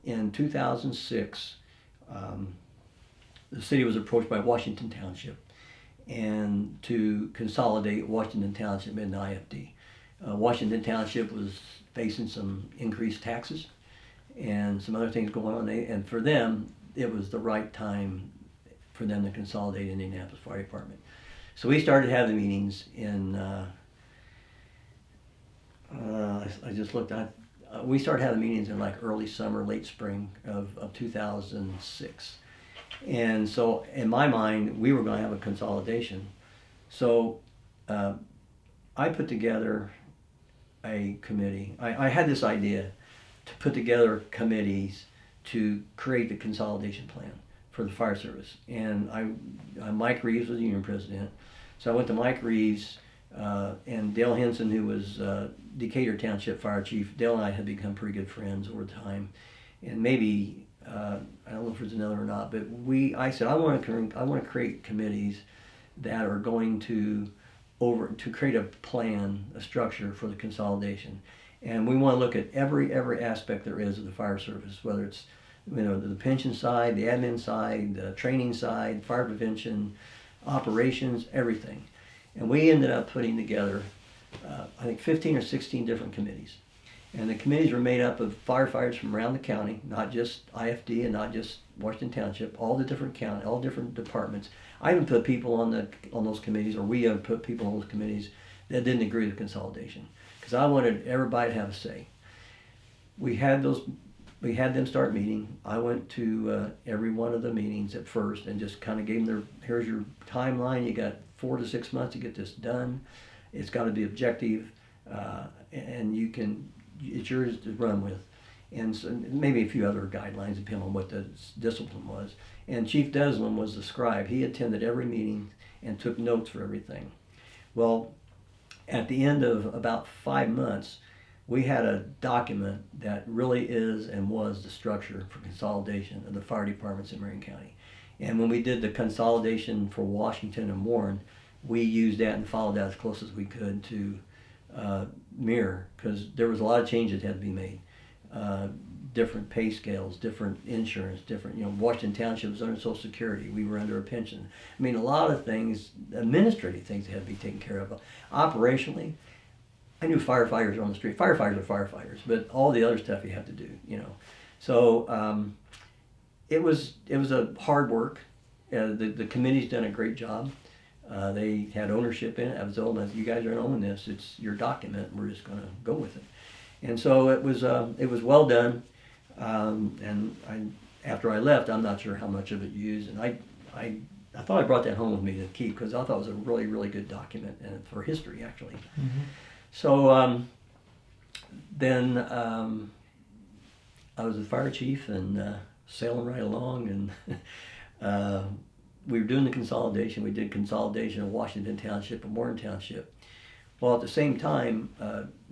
S2: in 2006, the city was approached by Washington Township and to consolidate Washington Township into IFD. Washington Township was facing some increased taxes and some other things going on. And for them, it was the right time for them to consolidate Indianapolis Fire Department. So we started having meetings in, I just looked at, we started having meetings in like early summer, late spring of 2006. And so in my mind, we were going to have a consolidation. So I put together a committee. I had this idea to put together committees to create the consolidation plan for the fire service. And Mike Reeves was the union president. So I went to Mike Reeves and Dale Henson, who was Decatur Township Fire Chief. Dale and I had become pretty good friends over time. And maybe, I don't know if there's another or not, but I said, I want to create committees that are going to create a plan, a structure for the consolidation. And we want to look at every aspect there is of the fire service, whether it's, you know, the pension side, the admin side, the training side, fire prevention, operations, everything. And we ended up putting together, I think 15 or 16 different committees. And the committees were made up of firefighters from around the county, not just IFD and not just Washington Township, all the different county, all different departments. I even put people on those committees, or we have put people on those committees that didn't agree with consolidation, because I wanted everybody to have a say. We had them start meeting. I went to every one of the meetings at first and just kind of gave them here's your timeline. You got 4 to 6 months to get this done. It's got to be objective, and it's yours to run with. and so maybe a few other guidelines depending on what the discipline was. And Chief Deslin was the scribe. He attended every meeting and took notes for everything. Well, at the end of about 5 months, we had a document that really is and was the structure for consolidation of the fire departments in Marion County. And when we did the consolidation for Washington and Warren, we used that and followed that as close as we could to mirror, because there was a lot of changes that had to be made. Different pay scales, different insurance, different, Washington Township was under Social Security, we were under a pension. I mean, a lot of things, administrative things that had to be taken care of. Operationally, I knew firefighters on the street. Firefighters are firefighters, but all the other stuff you have to do, So it was a hard work. The committee's done a great job. They had ownership in it. I was told them, you guys aren't owning this. It's your document. We're just going to go with it. And so it was well done. After I left, I'm not sure how much of it used. And I thought I brought that home with me to keep, because I thought it was a really, really good document, and for history, actually. Mm-hmm. So then I was the fire chief and sailing right along, and we were doing the consolidation. We did consolidation of Washington Township and Warren Township. Well, at the same time,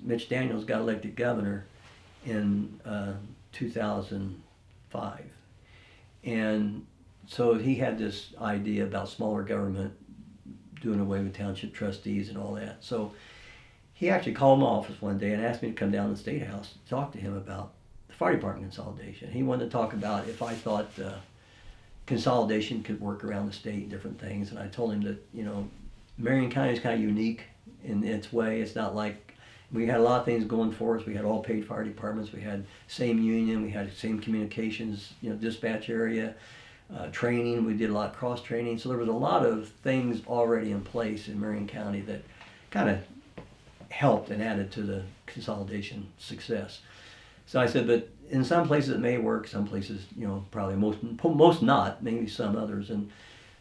S2: Mitch Daniels got elected governor in 2005. And so he had this idea about smaller government, doing away with township trustees and all that. So he actually called my office one day and asked me to come down to the State House to talk to him about the fire department consolidation. He wanted to talk about if I thought consolidation could work around the state and different things. And I told him that, Marion County is kind of unique in its way. It's not like, we had a lot of things going for us. We had all paid fire departments. We had same union. We had same communications, dispatch area, training. We did a lot of cross training. So there was a lot of things already in place in Marion County that kind of helped and added to the consolidation success. So I said, but in some places it may work, some places, probably most not, maybe some others. And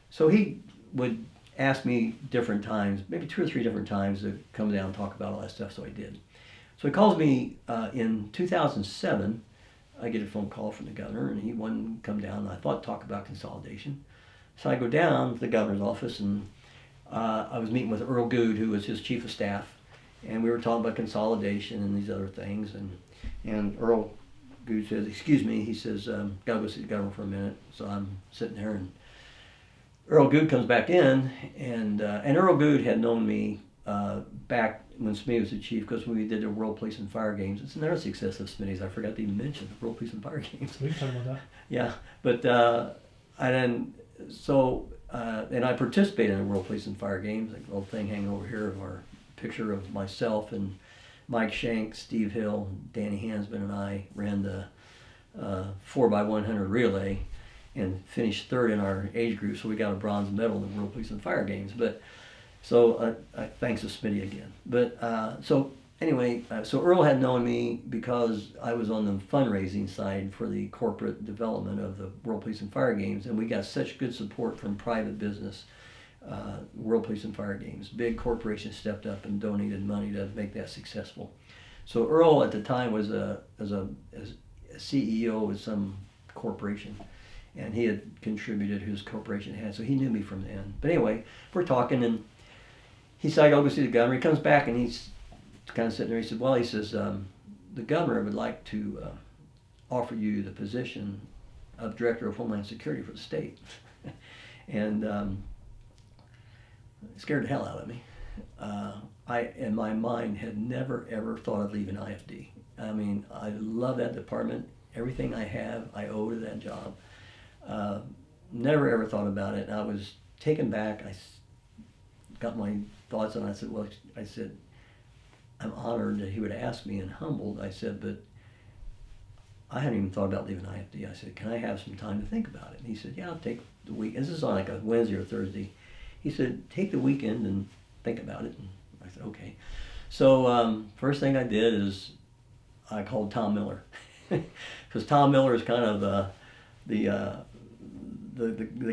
S2: so he would ask me different times, maybe 2 or 3 different times, to come down and talk about all that stuff, so I did. So he calls me in 2007. I get a phone call from the governor, and he wanted to come down, and I thought talk about consolidation. So I go down to the governor's office, and I was meeting with Earl Good, who was his chief of staff, and we were talking about consolidation and these other things, and Earl Good says, excuse me, he says, gotta go see the governor for a minute. So I'm sitting there, and Earl Good comes back in, and Earl Good had known me back when Smitty was the chief, because when we did the World Police and Fire Games. It's another success of Smitty's. I forgot to even mention the World Police and Fire Games.
S1: We can talk about that.
S2: Yeah, but and I participated in the World Police and Fire Games. Like the little thing hanging over here of our picture of myself and Mike Shank, Steve Hill, Danny Hansman, and I ran the 4x100 relay and finished third in our age group, so we got a bronze medal in the World Police and Fire Games. But so thanks to Smitty again. But so anyway, so Earl had known me because I was on the fundraising side for the corporate development of the World Police and Fire Games, and we got such good support from private business. World Police and Fire Games, big corporations stepped up and donated money to make that successful. So Earl at the time was a CEO of some corporation, and he had contributed his corporation had, so he knew me from then. But anyway, we're talking, and he said, I'll go see the governor. He comes back, and he's kind of sitting there. He said, well, he says, the governor would like to offer you the position of Director of Homeland Security for the state. And it scared the hell out of me. I, in my mind, had never, ever thought of leaving IFD. I mean, I love that department. Everything I have, I owe to that job. Never, ever thought about it. And I was taken back. I got my thoughts, and I said, I'm honored that he would ask me, and humbled. I said, but I hadn't even thought about leaving IFD. I said, can I have some time to think about it? And he said, yeah, I'll take the week. This is on like a Wednesday or Thursday. He said, take the weekend and think about it. And I said, okay. So first thing I did is I called Tom Miller, because Tom Miller is kind of the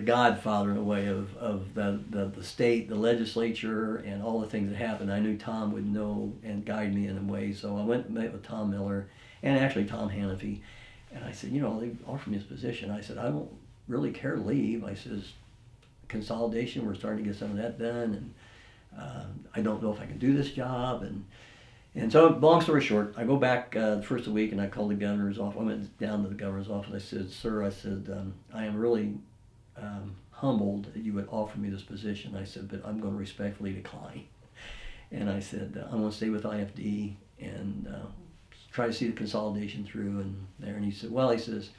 S2: godfather in a way of the state, the legislature, and all the things that happen. I knew Tom would know and guide me in a way. So I went and met with Tom Miller, and actually Tom Hannafy. And I said, you know, they offered me this position. I said, I don't really care to leave. I says, consolidation, we're starting to get some of that done, and I don't know if I can do this job. And so, long story short, I go back the first of the week, and I called the governor's office. I went down to the governor's office. I said, sir, I said, I am really humbled that you would offer me this position. I said, but I'm going to respectfully decline. And I said, I'm going to stay with IFD and try to see the consolidation through and there. And he said, well, he says,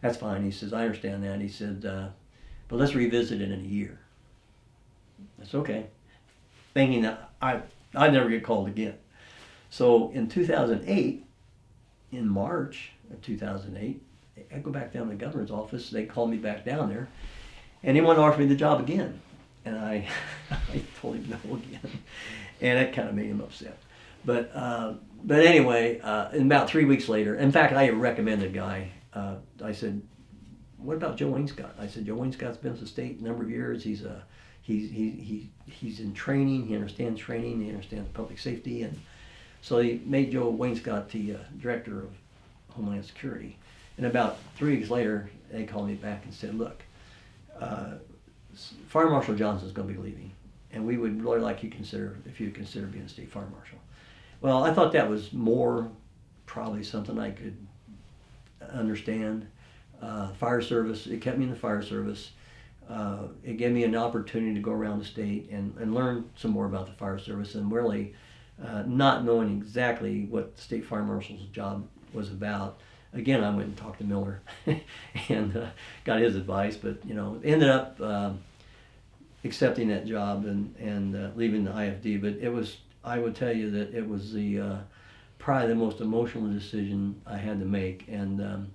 S2: that's fine. He says, I understand that. He said, but let's revisit it in a year. That's okay. Thinking that I'd never get called again. So in 2008, in March of 2008, I go back down to the governor's office. They called me back down there, and he wanted to offer me the job again. And I told him no again, and that kind of made him upset. But anyway, and about 3 weeks later, in fact, I recommended a guy. I said, what about Joe Wainscott? I said, Joe Wainscott's been at the state a number of years. He's in training. He understands training. He understands public safety. And so he made Joe Wainscott the director of Homeland Security. And about 3 weeks later, they called me back and said, look, Fire Marshal Johnson's going to be leaving, and we would really like you consider being a state fire marshal. Well, I thought that was more probably something I could understand. Fire service, it kept me in the fire service. It gave me an opportunity to go around the state and learn some more about the fire service, and really not knowing exactly what the state fire marshal's job was about. Again, I went and talked to Miller and got his advice, but ended up accepting that job and leaving the IFD. But I would tell you that it was probably the most emotional decision I had to make. And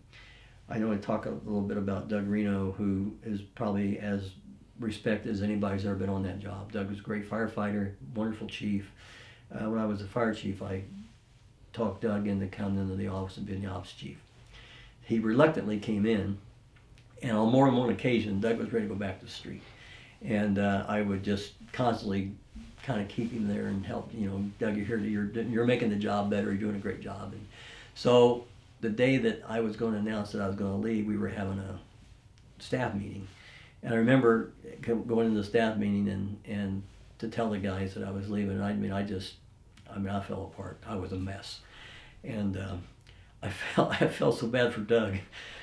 S2: I know I talk a little bit about Doug Reno, who is probably as respected as anybody's ever been on that job. Doug was a great firefighter, wonderful chief. When I was a fire chief, I talked Doug into coming into the office and being the ops chief. He reluctantly came in, and on more than one occasion, Doug was ready to go back to the street. And I would just constantly kind of keep him there and help, Doug, you're making the job better, you're doing a great job. And so the day that I was going to announce that I was going to leave, we were having a staff meeting. And I remember going into the staff meeting and to tell the guys that I was leaving. I fell apart. I was a mess. And I felt so bad for Doug,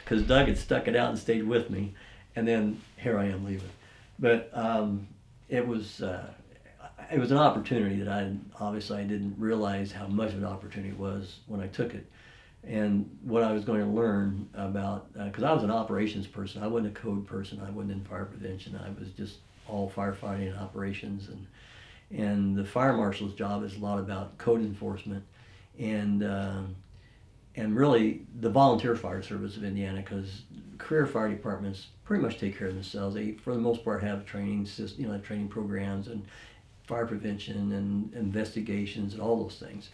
S2: because Doug had stuck it out and stayed with me, and then here I am leaving. But it was an opportunity that I didn't realize how much of an opportunity it was when I took it, and what I was going to learn about, because I was an operations person. I wasn't a code person. I wasn't in fire prevention. I was just all firefighting and operations, and the fire marshal's job is a lot about code enforcement and really the volunteer fire service of Indiana, because career fire departments pretty much take care of themselves. They, for the most part, have training programs and fire prevention and investigations and all those things,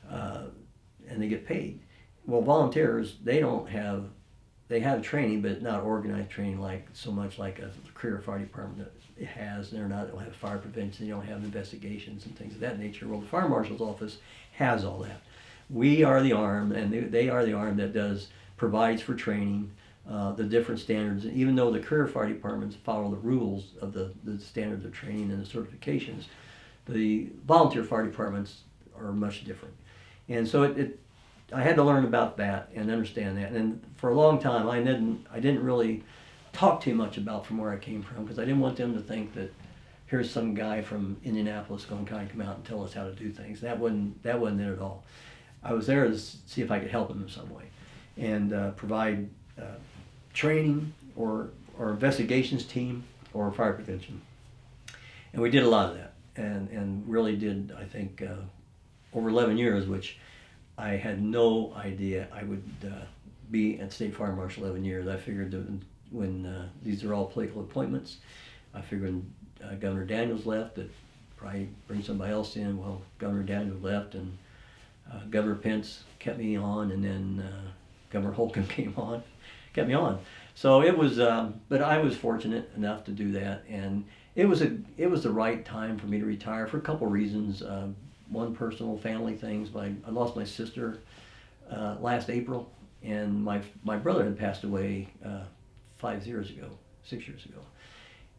S2: and they get paid. Well, volunteers, they have training, but not organized training so much like a career fire department has. They don't have fire prevention, they don't have investigations and things of that nature. Well, the fire marshal's office has all that. We are the arm, and they are the arm that provides for training, the different standards. And even though the career fire departments follow the rules of the standards of training and the certifications, the volunteer fire departments are much different. And so I had to learn about that and understand that. And for a long time, I didn't really talk too much about from where I came from, because I didn't want them to think that here's some guy from Indianapolis going to kind of come out and tell us how to do things. That wasn't it at all. I was there to see if I could help them in some way and provide training or investigations team or fire prevention. And we did a lot of that, and really did, I think, over 11 years, which I had no idea I would be at State Fire Marshal 11 years. I figured that when these are all political appointments, I figured when Governor Daniels left, that probably bring somebody else in. Well, Governor Daniels left, and Governor Pence kept me on, and then Governor Holcomb came on, kept me on. So it was, but I was fortunate enough to do that, and it was the right time for me to retire for a couple reasons. One, personal family things. I lost my sister last April, and my brother had passed away 6 years ago,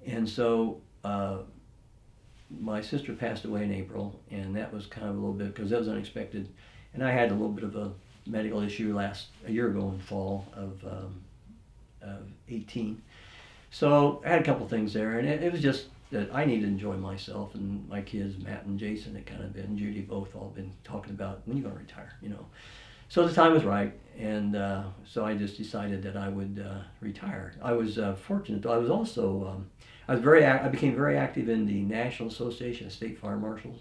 S2: and so my sister passed away in April, and that was kind of a little bit, because that was unexpected, and I had a little bit of a medical issue a year ago in fall of 18. So I had a couple things there, and it was just that I needed to enjoy myself, and my kids, Matt and Jason, had kind of been, Judy, both all been talking about, when you going to retire, you know. So the time was right, and so I just decided that I would retire. I was fortunate, though. I was also, I became very active in the National Association of State Fire Marshals.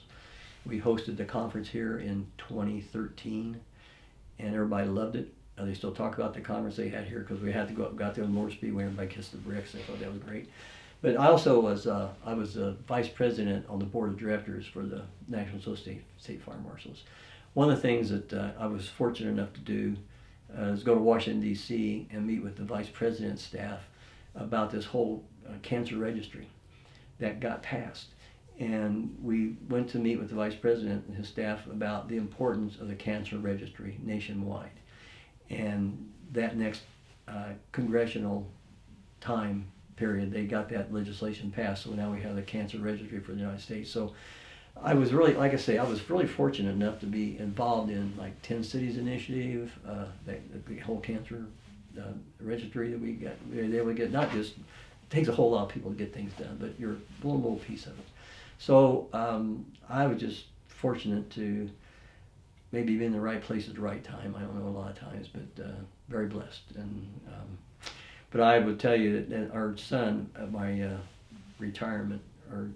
S2: We hosted the conference here in 2013, and everybody loved it. They still talk about the conference they had here, because we had to go up, got there on Motor Speedway, everybody kissed the bricks. They thought that was great. But I also was, I was vice president on the board of directors for the National Association of State Fire Marshals. One of the things that I was fortunate enough to do is go to Washington, D.C. and meet with the vice president's staff about this whole cancer registry that got passed. And we went to meet with the vice president and his staff about the importance of the cancer registry nationwide. And that next congressional time period, they got that legislation passed, so now we have the cancer registry for the United States. So I was really, like I say, I was really fortunate enough to be involved in like 10 Cities Initiative, the whole cancer registry that we got. They would get, not just, it takes a whole lot of people to get things done, but you're one little piece of it. So I was just fortunate to maybe be in the right place at the right time. I don't know a lot of times, but very blessed. And but I would tell you that our son at my retirement, or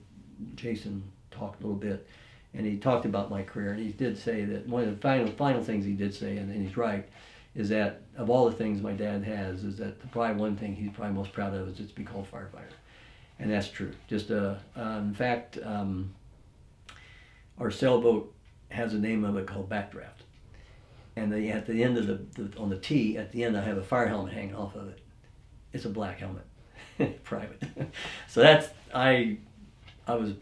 S2: Jason, talked a little bit, and he talked about my career, and he did say that one of the final things he did say, and he's right, is that of all the things my dad has, is that probably one thing he's probably most proud of is just to be called firefighter. And that's true. Just in fact, our sailboat has a name of it called Backdraft, and at the end of on the T at the end I have a fire helmet hanging off of it. It's a black helmet, private. So that's I was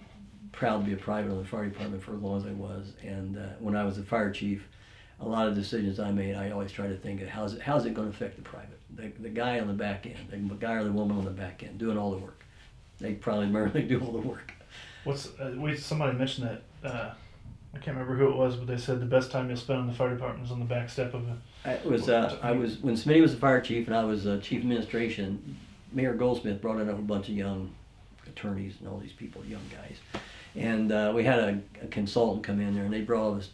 S2: proud to be a private on the fire department for as long as I was, and when I was the fire chief, a lot of decisions I made, I always try to think of how's it going to affect the private, the guy on the back end, the guy or the woman on the back end doing all the work. They probably primarily do all the work.
S1: Somebody mentioned that. I can't remember who it was, but they said the best time you'll spend in the fire department is on the back step of it.
S2: It was I was when Smitty was the fire chief and I was chief administration. Mayor Goldsmith brought in a whole bunch of young attorneys and all these people, young guys, and we had a consultant come in there, and they brought all this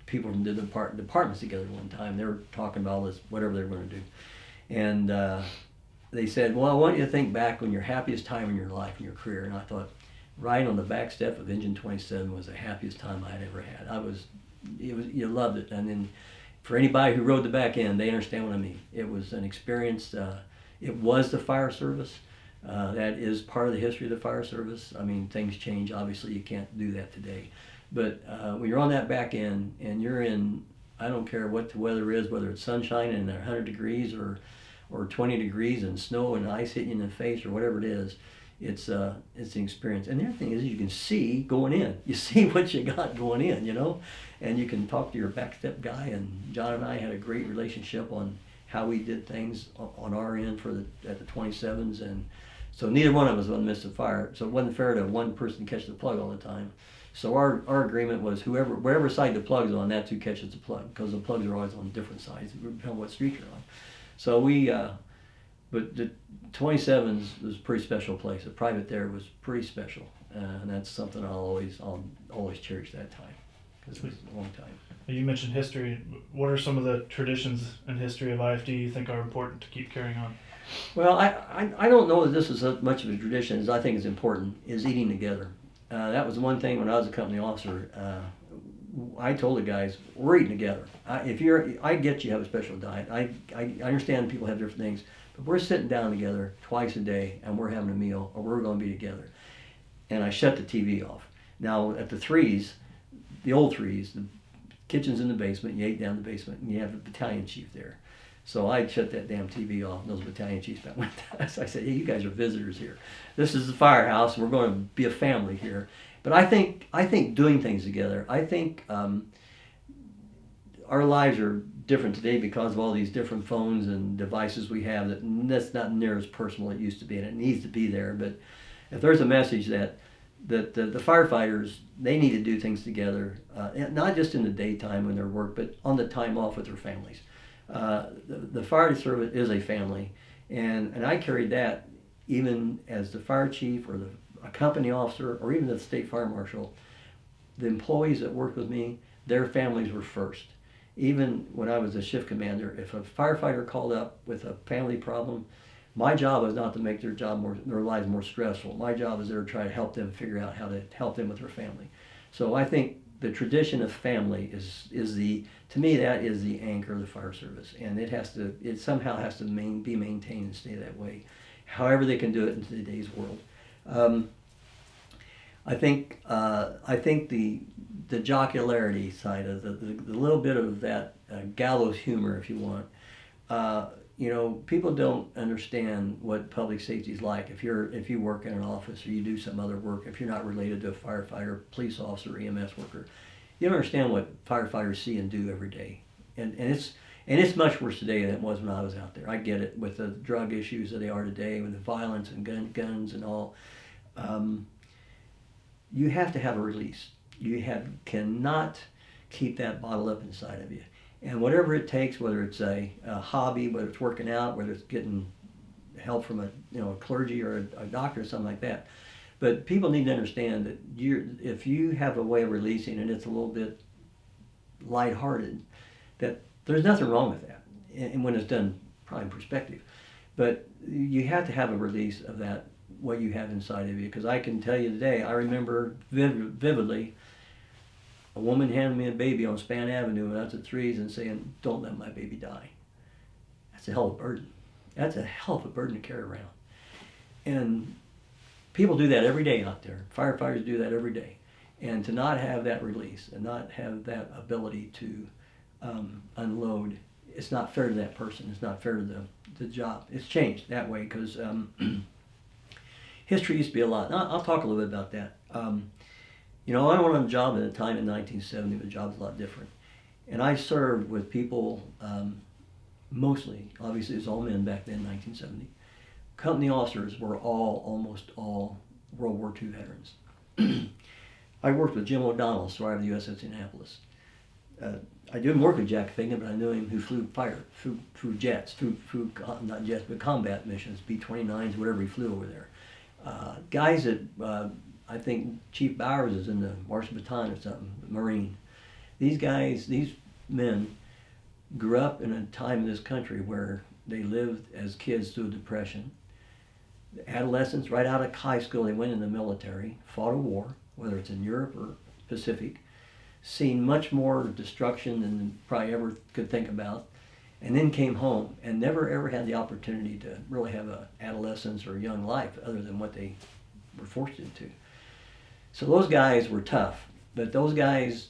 S2: people from the departments together one time. They were talking about all this, whatever they were going to do, and they said, "Well, I want you to think back on your happiest time in your life, in your career." And I thought, riding on the back step of Engine 27 was the happiest time I'd ever had. You loved it. And then for anybody who rode the back end, they understand what I mean. It was an experience. It was the fire service. That is part of the history of the fire service. I mean, things change. Obviously, you can't do that today. But when you're on that back end and you're in, I don't care what the weather is, whether it's sunshine and 100 degrees or 20 degrees and snow and ice hitting you in the face or whatever it is, it's an experience. And the other thing is you can see going in. You see what you got going in, you know? And you can talk to your backstep guy, and John and I had a great relationship on how we did things on our end at the 27s, and so neither one of us would miss a fire. So it wasn't fair to one person catch the plug all the time. So our agreement was wherever side the plug's on, that's who catches the plug, because the plugs are always on different sides, depending on what street you're on. So but the 27s was a pretty special place. The private there was pretty special, and that's something I'll always cherish that time, because it was a long time.
S1: You mentioned history. What are some of the traditions and history of IFD you think are important to keep carrying on?
S2: Well, I don't know that this is as much of a tradition as I think is important, is eating together. That was one thing when I was a company officer. I told the guys, we're eating together. I get you have a special diet. I understand people have different things, but we're sitting down together twice a day and we're having a meal, or we're going to be together. And I shut the TV off. Now at the threes, the old threes, the kitchen's in the basement, you ate down the basement, and you have the battalion chief there. So I shut that damn TV off, and those battalion chiefs went to us. I said, hey, you guys are visitors here. This is the firehouse, and we're going to be a family here. But I think doing things together, I think our lives are different today because of all these different phones and devices we have. That's not near as personal as it used to be, and it needs to be there. But if there's a message that the firefighters, they need to do things together, not just in the daytime when they're work, but on the time off with their families. The fire service is a family, and I carried that even as the fire chief or a company officer or even the state fire marshal. The employees that worked with me, their families were first. Even when I was a shift commander, if a firefighter called up with a family problem, my job was not to make their lives more stressful. My job was there to try to help them figure out how to help them with their family. So I think the tradition of family to me, that is the anchor of the fire service, and it somehow has to be maintained and stay that way, however they can do it in today's world. I think the jocularity side of the little bit of that gallows humor, if you want. People don't understand what public safety is like. If you work in an office or you do some other work, if you're not related to a firefighter, police officer, EMS worker, you don't understand what firefighters see and do every day. And it's much worse today than it was when I was out there. I get it with the drug issues that they are today, with the violence and guns and all. You have to have a release. Cannot keep that bottled up inside of you. And whatever it takes, whether it's a hobby, whether it's working out, whether it's getting help from a clergy or a doctor or something like that. But people need to understand that if you have a way of releasing and it's a little bit lighthearted, that there's nothing wrong with that. And when it's done probably in perspective. But you have to have a release of that, what you have inside of you. Because I can tell you today, I remember vividly a woman handing me a baby on Span Avenue when I was at Threes and saying, "Don't let my baby die." That's a hell of a burden. That's a hell of a burden to carry around. And people do that every day out there. Firefighters do that every day. And to not have that release and not have that ability to unload, it's not fair to that person. It's not fair to the job. It's changed that way because history used to be a lot. I'll talk a little bit about that. I went on a job at a time in 1970, but the job was a lot different. And I served with people, mostly, obviously it was all men back then in 1970. Company officers were almost all World War II veterans. I worked with Jim O'Donnell, survivor of the USS Indianapolis. I didn't work with Jack Fignan, but I knew him who flew jets, not jets, but combat missions, B-29s, whatever he flew over there. Guys that, I think Chief Bowers is in the Marshal Baton or something, Marine. These men grew up in a time in this country where they lived as kids through a depression. Adolescents, right out of high school, they went in the military, fought a war, whether it's in Europe or Pacific, seen much more destruction than probably ever could think about, and then came home and never ever had the opportunity to really have an adolescence or a young life other than what they were forced into. So those guys were tough, but those guys,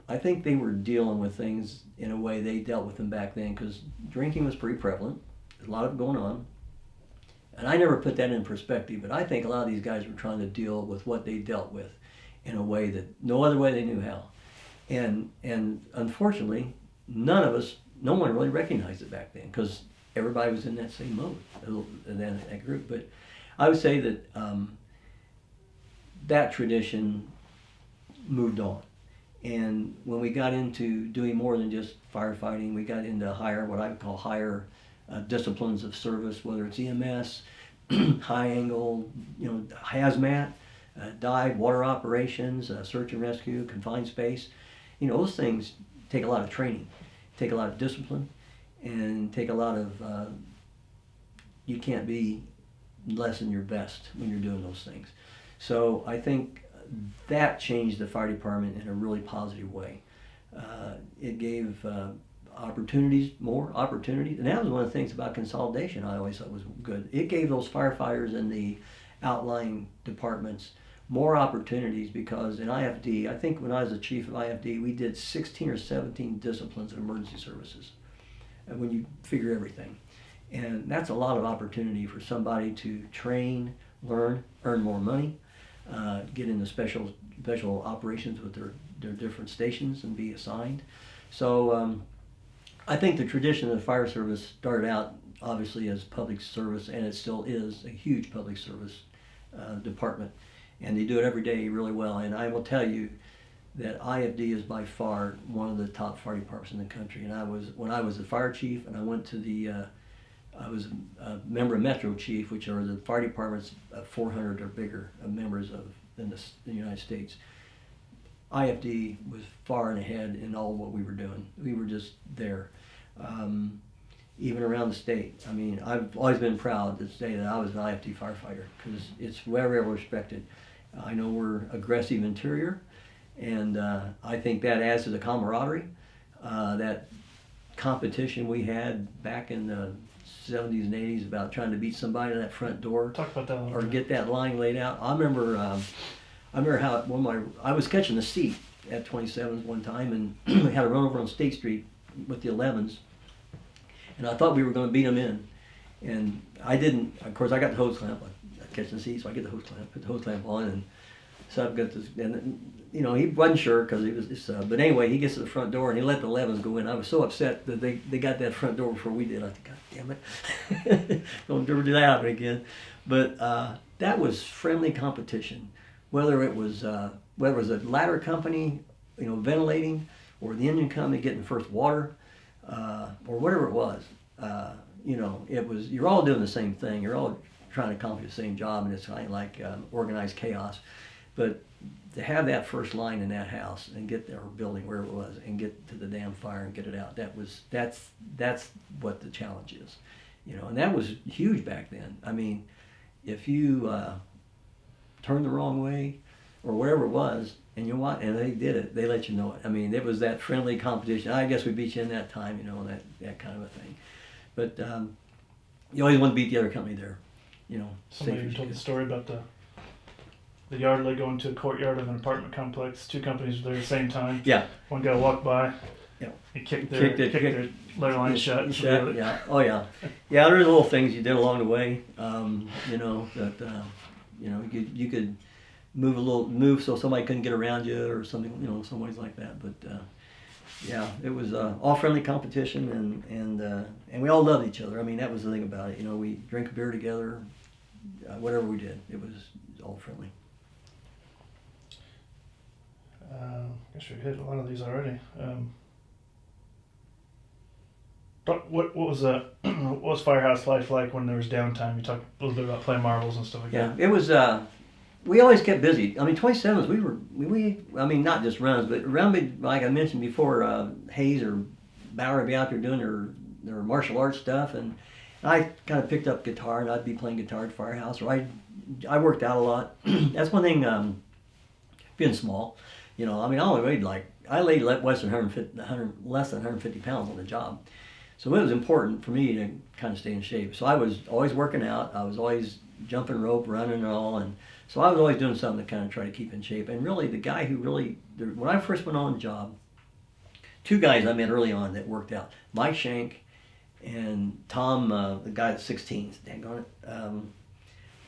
S2: I think they were dealing with things in a way they dealt with them back then, because drinking was pretty prevalent. There's a lot of it going on. And I never put that in perspective, but I think a lot of these guys were trying to deal with what they dealt with in a way that no other way they knew how. And unfortunately, no one really recognized it back then, because everybody was in that same mode, in that group. But I would say that that tradition moved on. And when we got into doing more than just firefighting, we got into what I would call higher disciplines of service, whether it's EMS, high angle, hazmat, dive, water operations, search and rescue, confined space. Those things take a lot of training, take a lot of discipline, and take a lot of, you can't be less than your best when you're doing those things. So I think that changed the fire department in a really positive way. It gave more opportunities, and that was one of the things about consolidation I always thought was good. It gave those firefighters in the outlying departments more opportunities, because in IFD, I think when I was the chief of IFD, we did 16 or 17 disciplines of emergency services, when you figure everything. And that's a lot of opportunity for somebody to train, learn, earn more money, get into special operations with their different stations and be assigned. So I think the tradition of the fire service started out obviously as public service, and it still is a huge public service department, and they do it every day really well. And I will tell you that IFD is by far one of the top fire departments in the country. And when I was the fire chief, and I went to I was a member of Metro Chief, which are the fire departments of 400 or bigger members in the United States. IFD was far and ahead in all what we were doing. We were just there. Even around the state. I mean, I've always been proud to say that I was an IFD firefighter because it's very well respected. I know we're aggressive interior, and I think that adds to the camaraderie. That competition we had back in the 70s and 80s about trying to beat somebody at that front door.
S1: Talk about that a little
S2: or
S1: bit.
S2: get that line laid out. I remember how I was catching the seat at 27s one time, and we had a run over on State Street with the 11s. And I thought we were going to beat them in. And I didn't. Of course, I got the hose clamp. I catch the seat, so I get the hose clamp, put the hose clamp on, and so I've got this. And he wasn't sure because he was. But anyway, he gets to the front door and he let the 11s go in. I was so upset that they got that front door before we did. I thought, God damn it, don't ever do that happen again. But that was friendly competition. Whether it was a ladder company, ventilating, or the engine company getting the first water. Or whatever it was, it was, you're all doing the same thing. You're all trying to accomplish the same job, and it's kind of like organized chaos. But to have that first line in that house and get there, or building, wherever it was, and get to the damn fire and get it out, that's what the challenge is. And that was huge back then. I mean, if you turned the wrong way, or whatever it was, and and they did it, they let you know it. I mean, it was that friendly competition. I guess we beat you in that time, that kind of a thing. But you always want to beat the other company there,
S1: Somebody even told the story about the yard lay going to a courtyard of an apartment complex. Two companies were there at the same time.
S2: Yeah.
S1: One guy walked by.
S2: Yeah.
S1: He kicked their letter line shut.
S2: Yeah. Oh yeah. Yeah. There's little things you did along the way. You could move so somebody couldn't get around you or something, some ways like that. But yeah, it was all friendly competition, and we all loved each other. I mean, that was the thing about it. We drink a beer together, whatever we did, it was all friendly.
S1: Guess we hit a lot of these already. But what was Firehouse life like when there was downtime? You talked a little bit about playing marbles and stuff like that.
S2: Yeah, it was. We always kept busy. I mean, 27s. We not just runs, but around, like I mentioned before, Hayes or Bauer would be out there doing their martial arts stuff, and I kind of picked up guitar, and I'd be playing guitar at Firehouse, or I worked out a lot. That's one thing. Being small, I only weighed I laid less than 150 pounds on the job. So it was important for me to kind of stay in shape. So I was always working out. I was always jumping rope, running and all. And so I was always doing something to kind of try to keep in shape. And really, the guy who when I first went on the job, two guys I met early on that worked out. Mike Shank and Tom, the guy at 16, dang on it,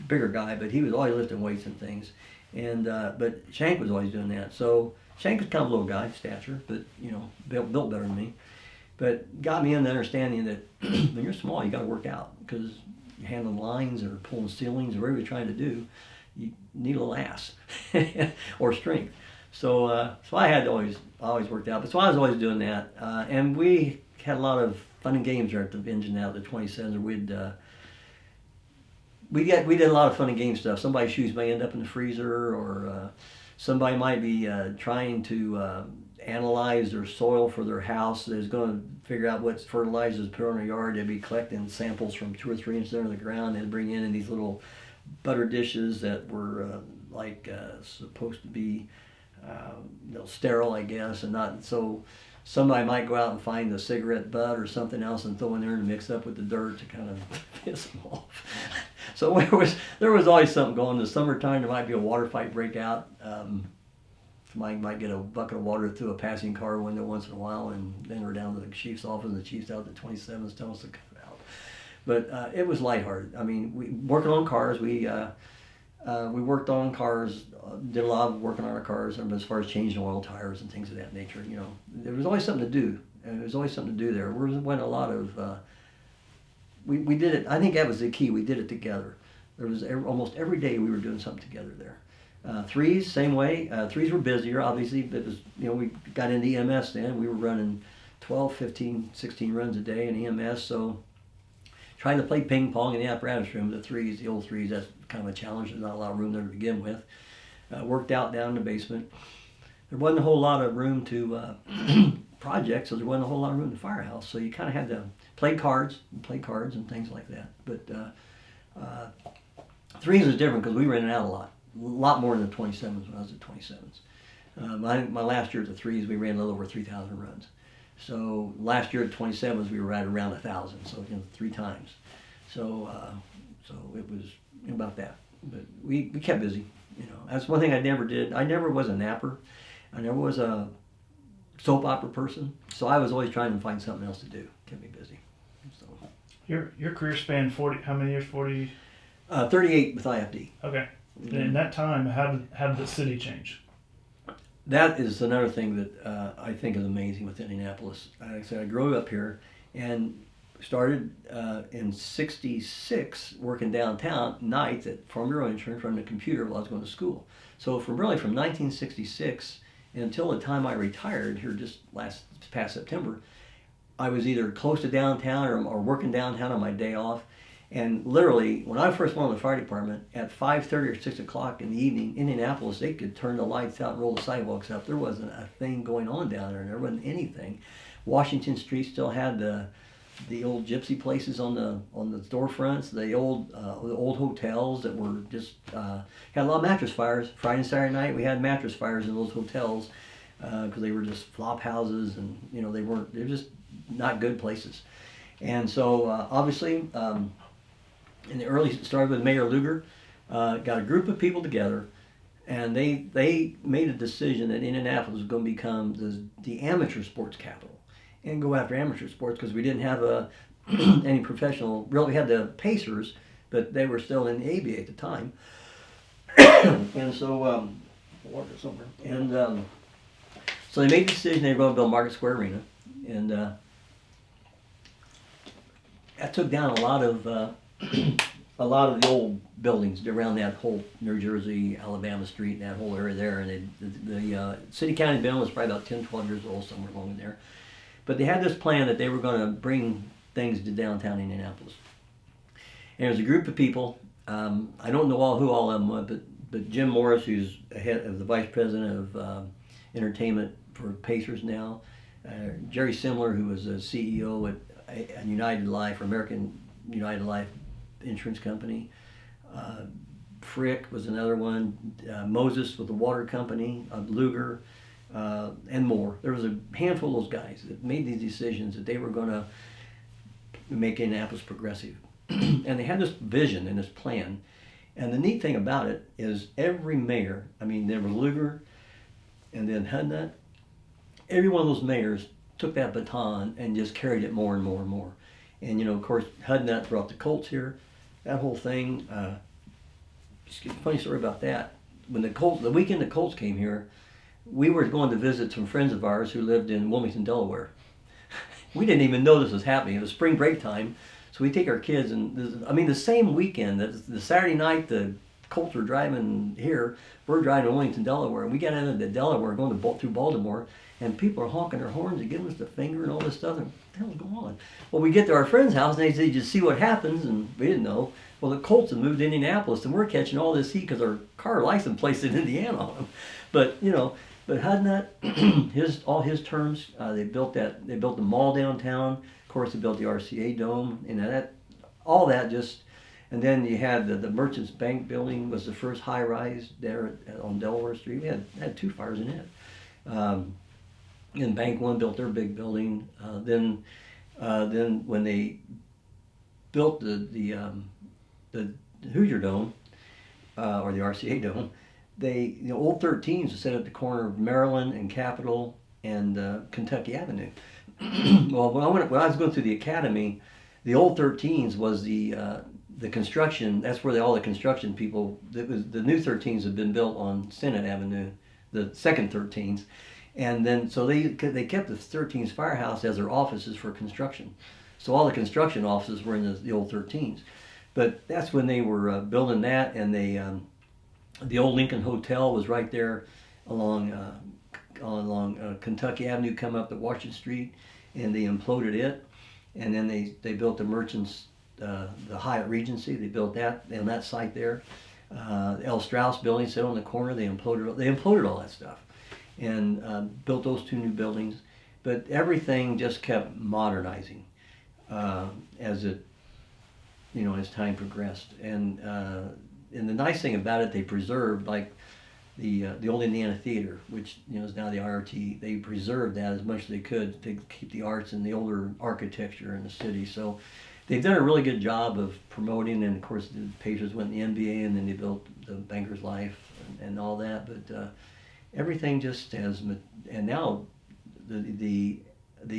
S2: bigger guy, but he was always lifting weights and things. And but Shank was always doing that. So Shank was kind of a little guy, stature, but built better than me. But got me into understanding that when you're small, you got to work out because you're handling lines or pulling ceilings or whatever you're trying to do, you need a little ass or strength. So I had always worked out. But so I was always doing that, and we had a lot of fun and games there at the engine out at the 27s. We did a lot of fun and game stuff. Somebody's shoes may end up in the freezer, or somebody might be trying to analyze their soil for their house. They're going to figure out what fertilizers to put on their yard. They'd be collecting samples from 2 or 3 inches under the ground. They'd bring in these little butter dishes that were supposed to be sterile, I guess, and not so. Somebody might go out and find a cigarette butt or something else and throw in there and mix up with the dirt to kind of piss them off. So there was always something going. In the summertime, there might be a water fight break out. Somebody might get a bucket of water through a passing car window once in a while, and then we're down to the chief's office, and the chief's out at the 27s telling us to cut it out. But it was lighthearted. I mean, working on cars, we We worked on cars, did a lot of working on our cars, as far as changing oil, tires, and things of that nature. You know, there was always something to do, and there was always something to do there. There went a lot of. We did it. I think that was the key. We did it together. There was almost every day we were doing something together there. Threes, same way. Threes were busier, obviously, but it was, you know, we got into EMS then. We were running 12, 15, 16 runs a day in EMS, so trying to play ping pong in the apparatus room, the threes, the old threes, that's kind of a challenge. There's not a lot of room there to begin with. Worked out down in the basement. There wasn't a whole lot of room to projects, so there wasn't a whole lot of room to firehouse, so you kind of had to play cards and things like that. But threes was different because we ran it out a lot more than the 27s when I was at 27s. My last year at the threes, we ran a little over 3,000 runs. So last year at 27s, we were right around 1,000, so 3 times. So it was about that. But we kept busy. You know, that's one thing I never did. I never was a napper. I never was a soap opera person. So I was always trying to find something else to do. Kept me busy. So
S1: your career span 40. How many years? 40.
S2: 38 with IFD.
S1: Okay. And in that time, how did the city change?
S2: That is another thing that I think is amazing with Indianapolis. Like I said, I grew up here and started in '66 working downtown nights at Farm Bureau Insurance running a computer while I was going to school. So from 1966 until the time I retired here just past September, I was either close to downtown or working downtown on my day off. And literally, when I first went on the fire department, at 5:30 or 6 o'clock in the evening, Indianapolis, they could turn the lights out and roll the sidewalks up. There wasn't a thing going on down there. There wasn't anything. Washington Street still had the old gypsy places on the storefronts, the old hotels that were just had a lot of mattress fires. Friday and Saturday night, we had mattress fires in those hotels because they were just flop houses, and you know they were just not good places. And so obviously. In the early, started with Mayor Lugar, got a group of people together, and they made a decision that Indianapolis was going to become the amateur sports capital, and go after amateur sports because we didn't have any professional. Really, we had the Pacers, but they were still in the ABA at the time, and so water somewhere. And so they made the decision they were going to build Market Square Arena, and that took down a lot of the old buildings around that whole New Jersey, Alabama Street, that whole area there. And the city county building was probably about 10, 12 years old, somewhere along in there. But they had this plan that they were going to bring things to downtown Indianapolis. And there was a group of people, I don't know who all of them were, but Jim Morris, who's head of the vice president of entertainment for Pacers now, Jerry Simler, who was a CEO at United Life, or American United Life Insurance Company. Frick was another one. Moses with the water company. Lugar, and more. There was a handful of those guys that made these decisions that they were going to make Indianapolis progressive. And they had this vision and this plan. And the neat thing about it is every mayor, I mean, there was Lugar and then Hudnut, every one of those mayors took that baton and just carried it more and more and more. And, you know, of course, Hudnut brought the Colts here. That whole thing, funny story about that. When the weekend the Colts came here, we were going to visit some friends of ours who lived in Wilmington, Delaware. We didn't even know this was happening. It was spring break time. So we take our kids, and the same weekend, the Saturday night the Colts were driving here, we're driving to Wilmington, Delaware, and we got into Delaware going through Baltimore, and people are honking their horns and giving us the finger and all this stuff. And what the hell's going on? Well, we get to our friend's house, and they say, just see what happens, and we didn't know. Well, the Colts have moved to Indianapolis, and we're catching all this heat because our car license plates in Indiana on them. But, you know, Hudnut, all his terms, they built the mall downtown. Of course, they built the RCA Dome, and all that just, and then you had the Merchants Bank building was the first high rise there on Delaware Street. We had 2 fires in it. And Bank One built their big building. Then when they built the Hoosier Dome or the RCA Dome, the old 13s were set at the corner of Maryland and Capitol and Kentucky Avenue. Well, when I was going through the academy, the old 13s was the construction, that's where all the construction people, the new 13s have been built on Senate Avenue, the second 13s. And then, so they kept the 13s firehouse as their offices for construction. So all the construction offices were in the old 13s. But that's when they were building that, and the old Lincoln Hotel was right there along Kentucky Avenue, come up to Washington Street, and they imploded it. And then they built the Merchants, the Hyatt Regency. They built that on that site there. The L. Strauss building sit on the corner. They imploded all that stuff, and built those two new buildings. But everything just kept modernizing as time progressed. And the nice thing about it, they preserved, like the old Indiana Theater, which is now the IRT. They preserved that as much as they could to keep the arts and the older architecture in the city. So they've done a really good job of promoting, and of course the Pacers went in the NBA, and then they built the Banker's Life and all that. But everything just has, and now the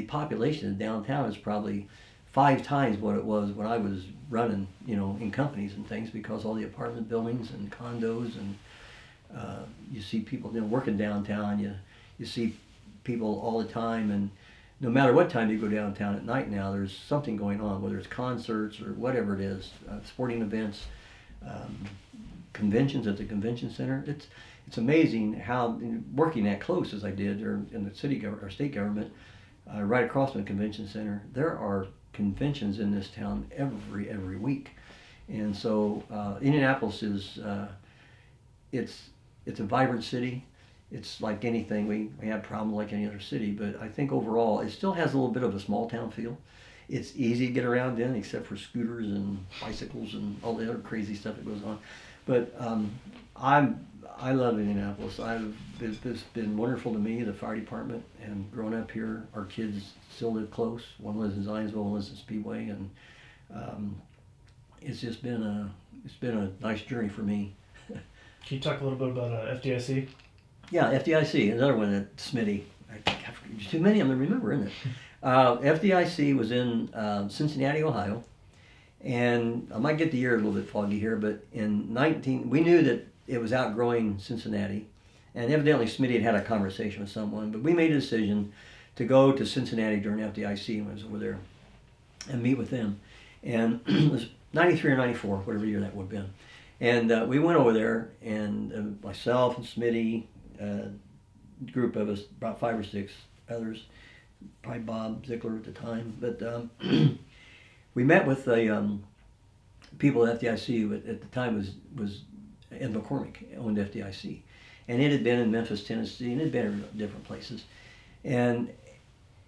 S2: population in downtown is probably 5 times what it was when I was running, in companies and things, because all the apartment buildings and condos, and you see people working downtown. You see people all the time, and no matter what time you go downtown at night now, there's something going on, whether it's concerts or whatever it is, sporting events, conventions at the convention center. It's amazing how, working that close as I did, or in the city or state government, right across from the convention center, there are conventions in this town every week. And so Indianapolis is it's a vibrant city. It's like anything, we have problems like any other city, but I think overall it still has a little bit of a small town feel. It's easy to get around in, except for scooters and bicycles and all the other crazy stuff that goes on. But I love Indianapolis. It's been wonderful to me, the fire department, and growing up here, our kids still live close. One lives in Zionsville, one lives in Speedway, and it's just been a nice journey for me.
S1: Can you talk a little bit about FDIC?
S2: Yeah, FDIC, another one at Smitty. Too many of them to remember, isn't it? FDIC was in Cincinnati, Ohio, and I might get the year a little bit foggy here, but we knew that it was outgrowing Cincinnati, and evidently Smitty had a conversation with someone, but we made a decision to go to Cincinnati during FDIC when I was over there and meet with them. And it was 93 or 94, whatever year that would have been. And we went over there, and myself and Smitty, a group of us, about 5 or 6 others, probably Bob Zickler at the time, but we met with the people at FDIC, who at the time was Ed McCormick, owned FDIC. And it had been in Memphis, Tennessee, and it had been in different places. And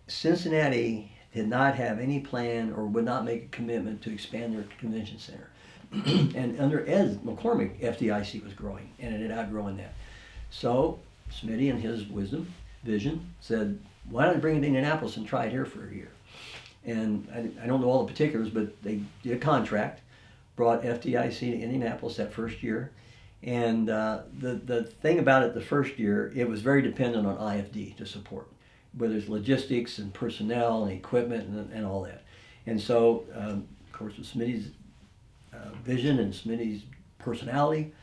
S2: Cincinnati did not have any plan or would not make a commitment to expand their convention center. And under Ed McCormick, FDIC was growing, and it had outgrown that. So Smitty, in his vision, said, why don't I bring it to Indianapolis and try it here for a year? And I don't know all the particulars, but they did a contract, brought FDIC to Indianapolis that first year. And the thing about it, the first year, it was very dependent on IFD to support, whether it's logistics and personnel and equipment and all that. And so, of course, with Smitty's vision and Smitty's personality,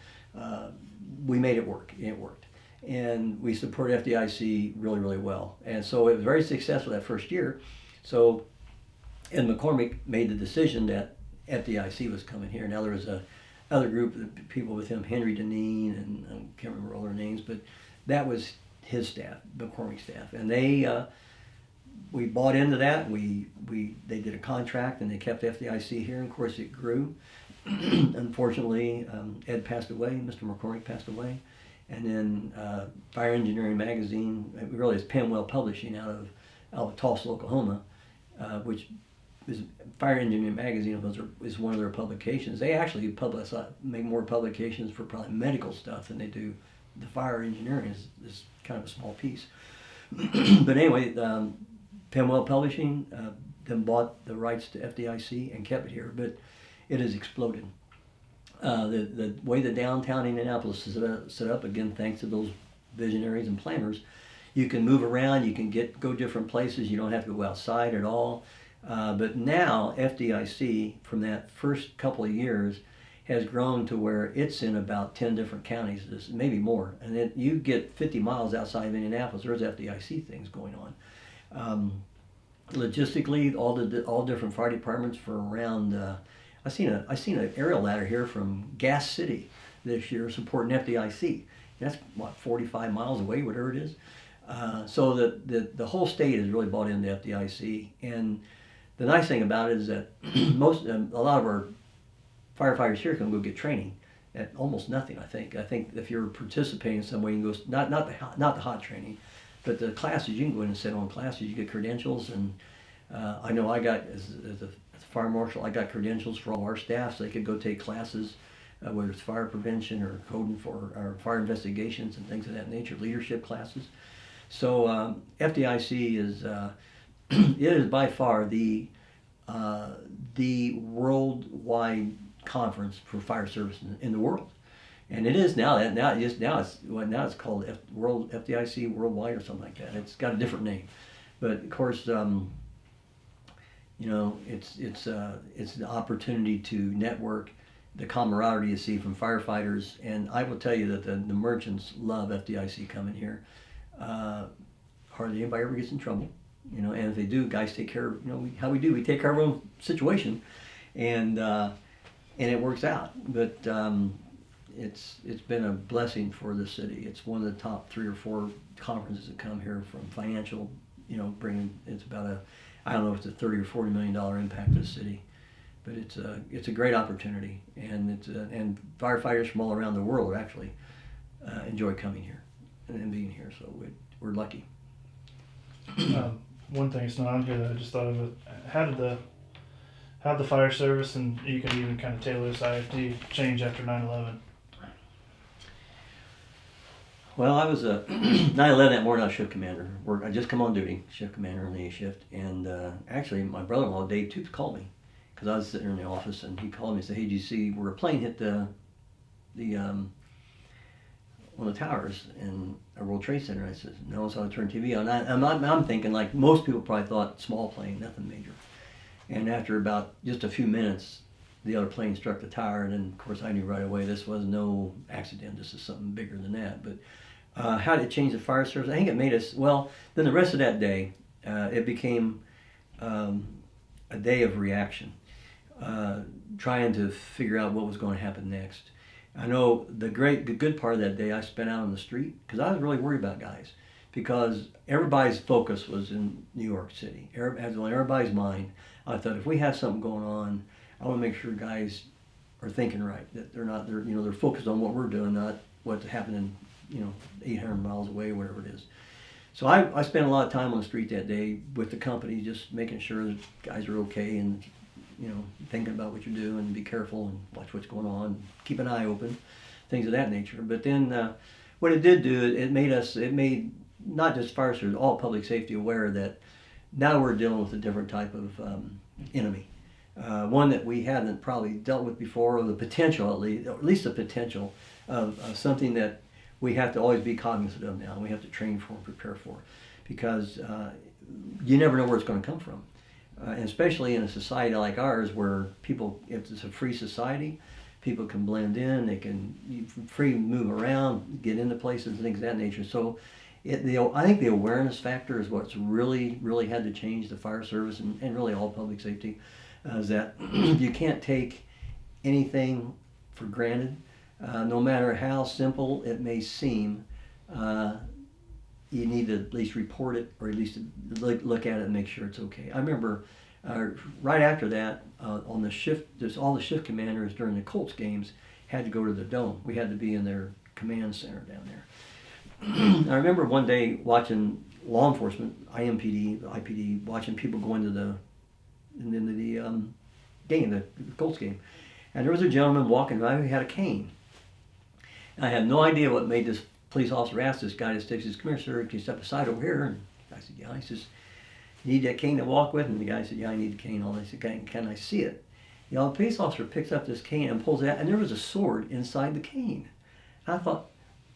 S2: we made it work. It worked. And we supported FDIC really, really well. And so it was very successful that first year. So Ed McCormick made the decision that FDIC was coming here. Now there was another group of people with him, Henry Deneen, and I can't remember all their names, but that was his staff, McCormick's staff. And we bought into that. They did a contract, and they kept FDIC here. And of course, it grew. Unfortunately, Ed passed away. Mr. McCormick passed away. And then Fire Engineering Magazine, really it's Penwell Publishing out of Tulsa, Oklahoma, which is Fire Engineering Magazine is one of their publications. They actually make more publications for probably medical stuff than they do. The fire engineering is kind of a small piece. But anyway, Penwell Publishing then bought the rights to FDIC and kept it here, but it has exploded. The way the downtown Indianapolis is set up, again, thanks to those visionaries and planners, you can move around, you can go different places, you don't have to go outside at all. But now FDIC, from that first couple of years, has grown to where it's in about 10 different counties, maybe more. And then you get 50 miles outside of Indianapolis, there's FDIC things going on. Logistically, all different fire departments for around. I seen an aerial ladder here from Gas City this year supporting FDIC. That's what, 45 miles away, whatever it is. So the whole state has really bought into FDIC, and the nice thing about it is that a lot of our firefighters here can go get training at almost nothing. I think if you're participating in some way, you can go not the hot training, but the classes. You can go in and sit on classes. You get credentials, and I know I got as a fire marshal, I got credentials for all our staff, so they could go take classes, whether it's fire prevention or coding for or fire investigations and things of that nature, leadership classes. So FDIC is it is by far the worldwide conference for fire service in the world, and it is now. Now it's called FDIC Worldwide or something like that. It's got a different name, but of course, it's the opportunity to network, the camaraderie you see from firefighters, and I will tell you that the merchants love FDIC coming here. Hardly anybody ever gets in trouble, and if they do, guys take care of, how we do. We take care of our own situation, and it works out. But it's been a blessing for the city. It's one of the top 3 or 4 conferences that come here from financial, bringing. It's about I don't know if it's a $30 or $40 million impact to the city, but it's a great opportunity, and and firefighters from all around the world actually enjoy coming here and being here. So we're lucky.
S1: One thing that's not on here that I just thought of, how did the fire service, and you can even kind of tailor this IFD, change after 9/11?
S2: Well, I was a 9/11 that morning. I was shift commander. I just come on duty, shift commander on the A shift, and actually my brother-in-law Dave Toops called me because I was sitting there in the office, and he called me and said, "Hey, did you see where a plane hit the one of the towers in a World Trade Center?" I said, "No." So I turned TV on. I'm thinking, like most people probably thought, small plane, nothing major. And after about just a few minutes, the other plane struck the tower, and then of course I knew right away this was no accident. This is something bigger than that. But how did it change the fire service? I think it made us, well, then the rest of that day, it became a day of reaction, trying to figure out what was going to happen next. I know the good part of that day I spent out on the street because I was really worried about guys, because everybody's focus was in New York City. On everybody's mind. I thought, if we have something going on, I want to make sure guys are thinking right, that they're focused on what we're doing, not what's happening, 800 miles away, whatever it is. So I spent a lot of time on the street that day with the company, just making sure that guys are okay, and thinking about what you're doing, and be careful and watch what's going on, keep an eye open, things of that nature. But then what it did do, it made not just fire service, all public safety aware that now we're dealing with a different type of enemy. One that we hadn't probably dealt with before, or the potential, at least the potential of something that we have to always be cognizant of now, and we have to train for and prepare for, because you never know where it's going to come from. And especially in a society like ours, where if it's a free society, people can blend in, they can free move around, get into places and things of that nature. So I think the awareness factor is what's really, really had to change the fire service and really all public safety, is that you can't take anything for granted. No matter how simple it may seem, you need to at least report it, or at least look at it and make sure it's okay. I remember right after that, on the shift, all the shift commanders during the Colts games had to go to the Dome. We had to be in their command center down there. I remember one day watching law enforcement, IMPD, IPD, watching people go into the game, the Colts game, and there was a gentleman walking by who had a cane. I had no idea what made this police officer ask this guy to stick his, "Come here, sir, can you step aside over here?" And I said, "Yeah." He says, "You need that cane to walk with?" And the guy said, "Yeah, I need the cane." I said, "Can I see it?" The police officer picks up this cane and pulls it out, and there was a sword inside the cane. And I thought,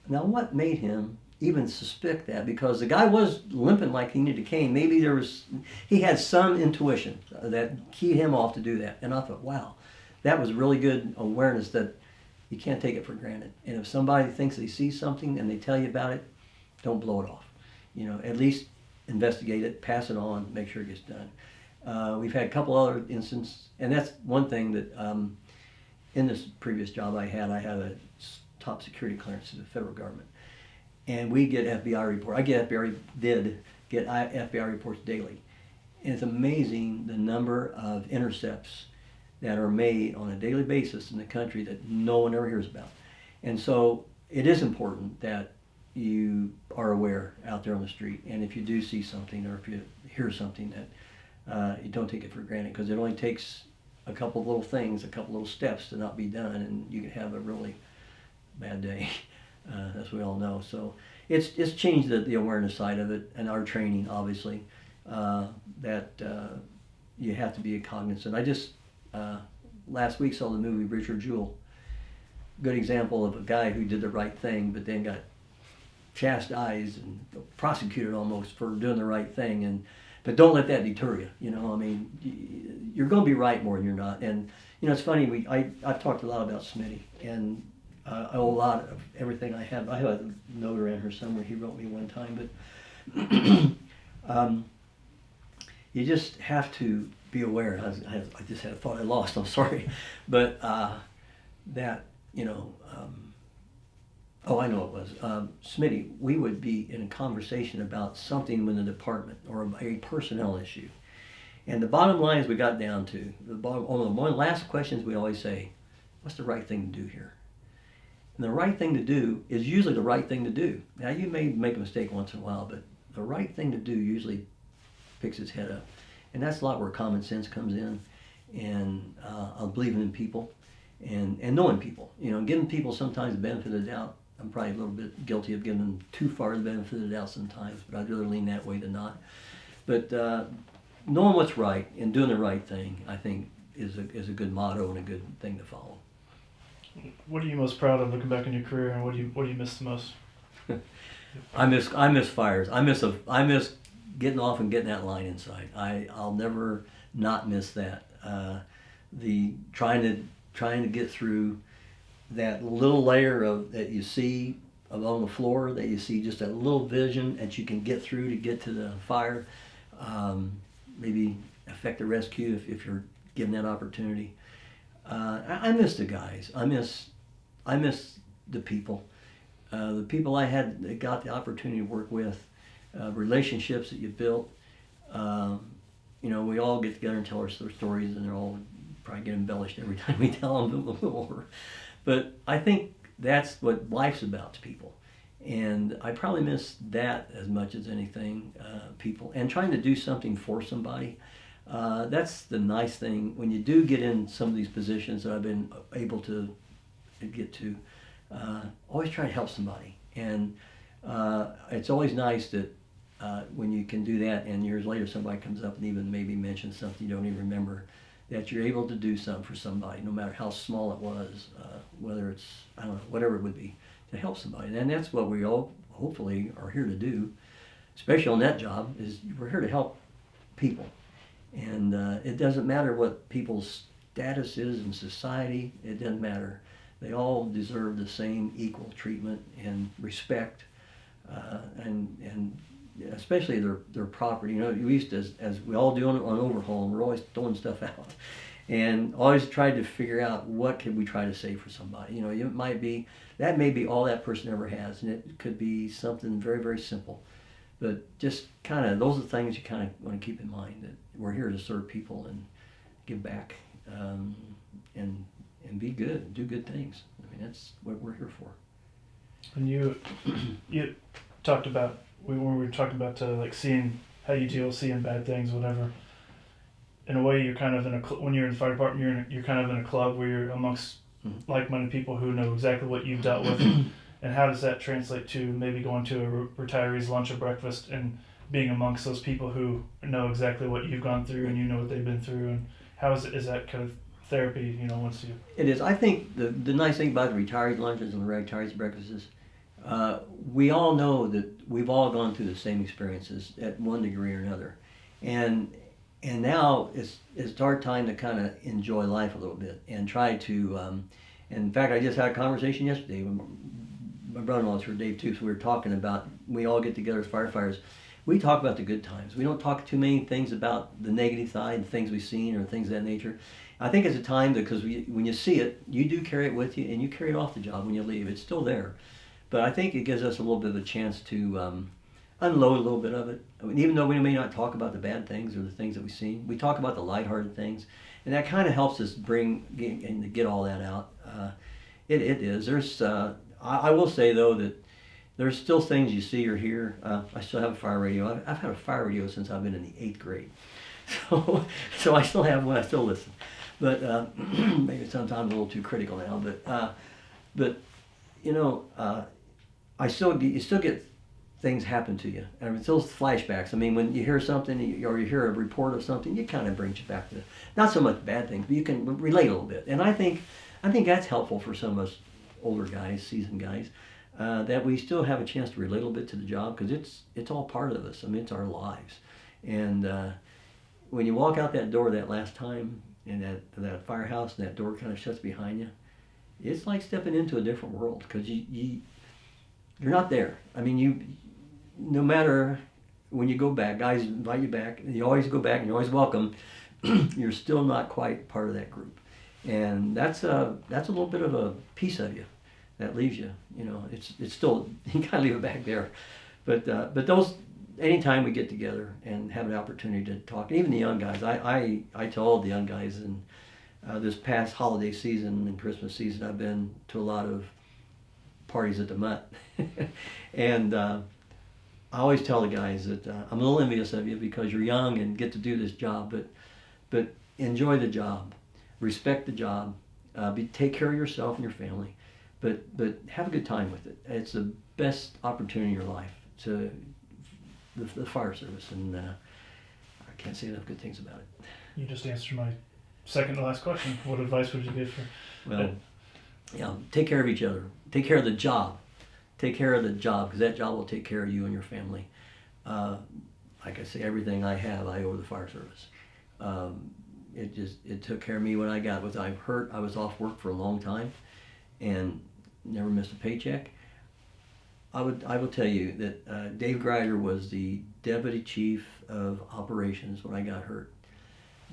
S2: now what made him even suspect that, because the guy was limping like he needed a cane. Maybe he had some intuition that keyed him off to do that. And I thought, wow, that was really good awareness that you can't take it for granted. And if somebody thinks they see something and they tell you about it, don't blow it off. At least investigate it, pass it on, make sure it gets done. We've had a couple other instances, and that's one thing that in this previous job I had a top security clearance to the federal government. And we get FBI reports. Did get FBI reports daily. And it's amazing the number of intercepts that are made on a daily basis in the country that no one ever hears about. And so it is important that you are aware out there on the street. And if you do see something, or if you hear something, that you don't take it for granted, because it only takes a couple of little things, a couple little steps to not be done, and you can have a really bad day. As we all know. So it's changed the awareness side of it, and our training, obviously, that you have to be cognizant. I just last week saw the movie Richard Jewell. Good example of a guy who did the right thing, but then got chastised and prosecuted almost for doing the right thing. But don't let that deter you. You're going to be right more than you're not. And it's funny. I've talked a lot about Smitty, and I owe a lot of everything I have. I have a note around here somewhere he wrote me one time, but you just have to be aware. I just had a thought I lost, I'm sorry. But that, I know it was. Smitty, we would be in a conversation about something with the department or a personnel issue. And the bottom line is we got down to, one of the last questions we always say, what's the right thing to do here? And the right thing to do is usually the right thing to do. Now, you may make a mistake once in a while, but the right thing to do usually picks its head up. And that's a lot where common sense comes in, and believing in people and knowing people. Giving people sometimes the benefit of the doubt. I'm probably a little bit guilty of giving them too far the benefit of the doubt sometimes, but I'd rather lean that way than not. But knowing what's right and doing the right thing, I think, is a good motto and a good thing to follow.
S1: What are you most proud of looking back in your career, and what do you miss the most?
S2: I miss fires. I miss getting off and getting that line inside. I'll never not miss that. The trying to get through that little layer that you see along the floor, that you see just that little vision that you can get through to get to the fire. Maybe affect the rescue if you're given that opportunity. I miss the guys. I miss the people. The people I had that got the opportunity to work with, relationships that you built. We all get together and tell our stories, and they're all probably get embellished every time we tell them a little more. But I think that's what life's about to people. And I probably miss that as much as anything, people. And trying to do something for somebody. That's the nice thing when you do get in some of these positions that I've been able to get to. Always try to help somebody, and it's always nice that when you can do that, and years later somebody comes up and even maybe mentions something you don't even remember, that you're able to do something for somebody, no matter how small it was, whether it's whatever it would be, to help somebody. And that's what we all hopefully are here to do, especially on that job. Is we're here to help people. And it doesn't matter what people's status is in society. It doesn't matter. They all deserve the same equal treatment and respect, and especially their property. We used to, as we all do on overhaul, and we're always throwing stuff out, and always tried to figure out what could we try to save for somebody. It might be that may be all that person ever has, and it could be something very, very simple. But just kind of, those are the things you kind of want to keep in mind, that we're here to serve people and give back, and be good, do good things. That's what we're here for.
S1: And you talked about, when we were talking about like seeing how you deal with seeing bad things, whatever. In a way, you're kind of when you're in the fire department, you're kind of in a club where you're amongst like-minded people who know exactly what you've dealt with. And how does that translate to maybe going to a retiree's lunch or breakfast and being amongst those people who know exactly what you've gone through and you know what they've been through? And how is that kind of therapy, once you...
S2: It is. I think the nice thing about the retirees' lunches and the retirees' breakfasts is We all know that we've all gone through the same experiences at one degree or another, and now it's our time to kind of enjoy life a little bit and try to. In fact, I just had a conversation yesterday. My brother-in-law's here, Dave, too. So we were talking about, we all get together as firefighters. We talk about the good times. We don't talk too many things about the negative side, the things we've seen or things of that nature. I think it's a time because when you see it, you do carry it with you, and you carry it off the job when you leave. It's still there. But I think it gives us a little bit of a chance to unload a little bit of it. I mean, even though we may not talk about the bad things or the things that we've seen, we talk about the lighthearted things. And that kind of helps us get all that out. It is. I will say, though, that there's still things you see or hear. I still have a fire radio. I've had a fire radio since I've been in the 8th grade. So I still have one. I still listen. But maybe sometimes a little too critical now. But you know, you still get things happen to you. And it's those flashbacks. I mean, when you hear something or you hear a report of something, it kind of brings you back to not so much bad things, but you can relate a little bit. And I think that's helpful for some of us older guys, seasoned guys, that we still have a chance to relate a little bit to the job because it's all part of us. I mean, it's our lives. And when you walk out that door that last time in that firehouse and that door kind of shuts behind you, it's like stepping into a different world because you're not there. I mean, no matter when you go back, guys invite you back, and you always go back and you're always welcome, you're still not quite part of that group. And that's a little bit of a piece of you that leaves you. You know, it's still, you gotta leave it back there. But those, anytime we get together and have an opportunity to talk, even the young guys, I tell all the young guys, and this past holiday season and Christmas season, I've been to a lot of parties at the Mutt. And I always tell the guys that I'm a little envious of you because you're young and get to do this job, but enjoy the job, respect the job, take care of yourself and your family, but have a good time with it. It's the best opportunity in your life to the fire service, and I can't say enough good things about it.
S1: You just answered my second to last question. What advice would you give for?
S2: Well, take care of each other. Take care of the job. Take care of the job because that job will take care of you and your family. Like I say, everything I have, I owe the fire service. It took care of me when I was hurt. I was off work for a long time, and never missed a paycheck. I will tell you that Dave Greider was the deputy chief of operations when I got hurt.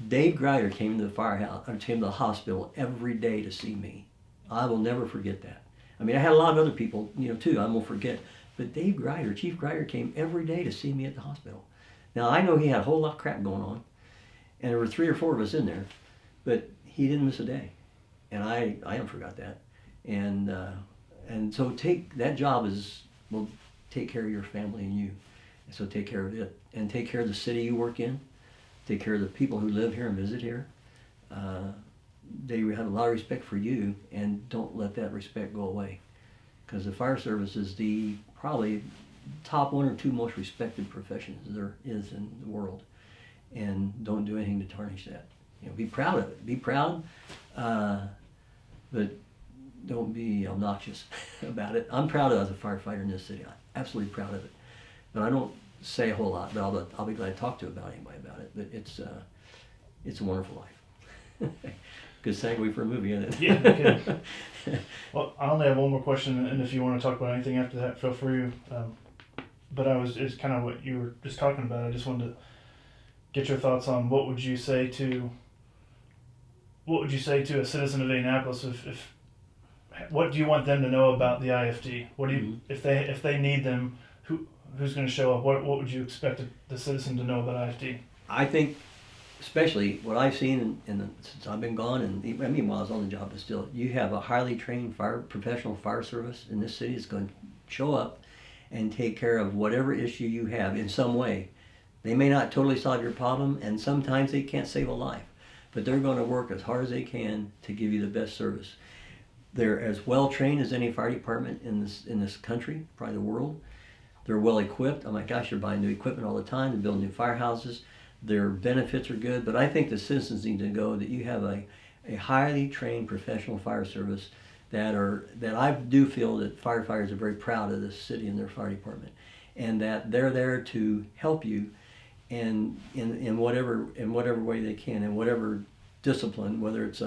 S2: Dave Greider came to the firehouse, or came to the hospital every day to see me. I will never forget that. I mean, I had a lot of other people, too. I won't forget. But Dave Greider, Chief Greider, came every day to see me at the hospital. Now I know he had a whole lot of crap going on, and there were 3 or 4 of us in there, but he didn't miss a day, and I haven't forgot that. And so that job will take care of your family and you. So take care of it, and take care of the city you work in. Take care of the people who live here and visit here. They have a lot of respect for you, and don't let that respect go away. Because the fire service is the probably top 1 or 2 most respected professions there is in the world. And don't do anything to tarnish that. Be proud of it. Be proud, but don't be obnoxious about it. I'm proud of it as a firefighter in this city. I'm absolutely proud of it. But I don't say a whole lot, but I'll be glad to talk to anybody about it. But it's a wonderful life. Good segue for a movie, isn't it?
S1: Yeah, okay. Well, I only have one more question, and if you want to talk about anything after that, feel free. But it's kind of what you were just talking about. I just wanted to get your thoughts on what would you say to a citizen of Indianapolis if what do you want them to know about the IFD? What do you if they need them? Who's going to show up? What would you expect the citizen to know about IFD?
S2: I think, especially what I've seen since I've been gone, and I mean while I was on the job, but still, you have a highly trained professional fire service in this city that's going to show up and take care of whatever issue you have in some way. They may not totally solve your problem, and sometimes they can't save a life, but they're going to work as hard as they can to give you the best service. They're as well trained as any fire department in this country, probably the world. They're well equipped. Oh my gosh, they're buying new equipment all the time. They're building new firehouses. Their benefits are good, but I think the citizens need to know that you have a highly trained professional fire service that I do feel that firefighters are very proud of this city and their fire department, and that they're there to help you, and in whatever way they can, in whatever discipline, whether it's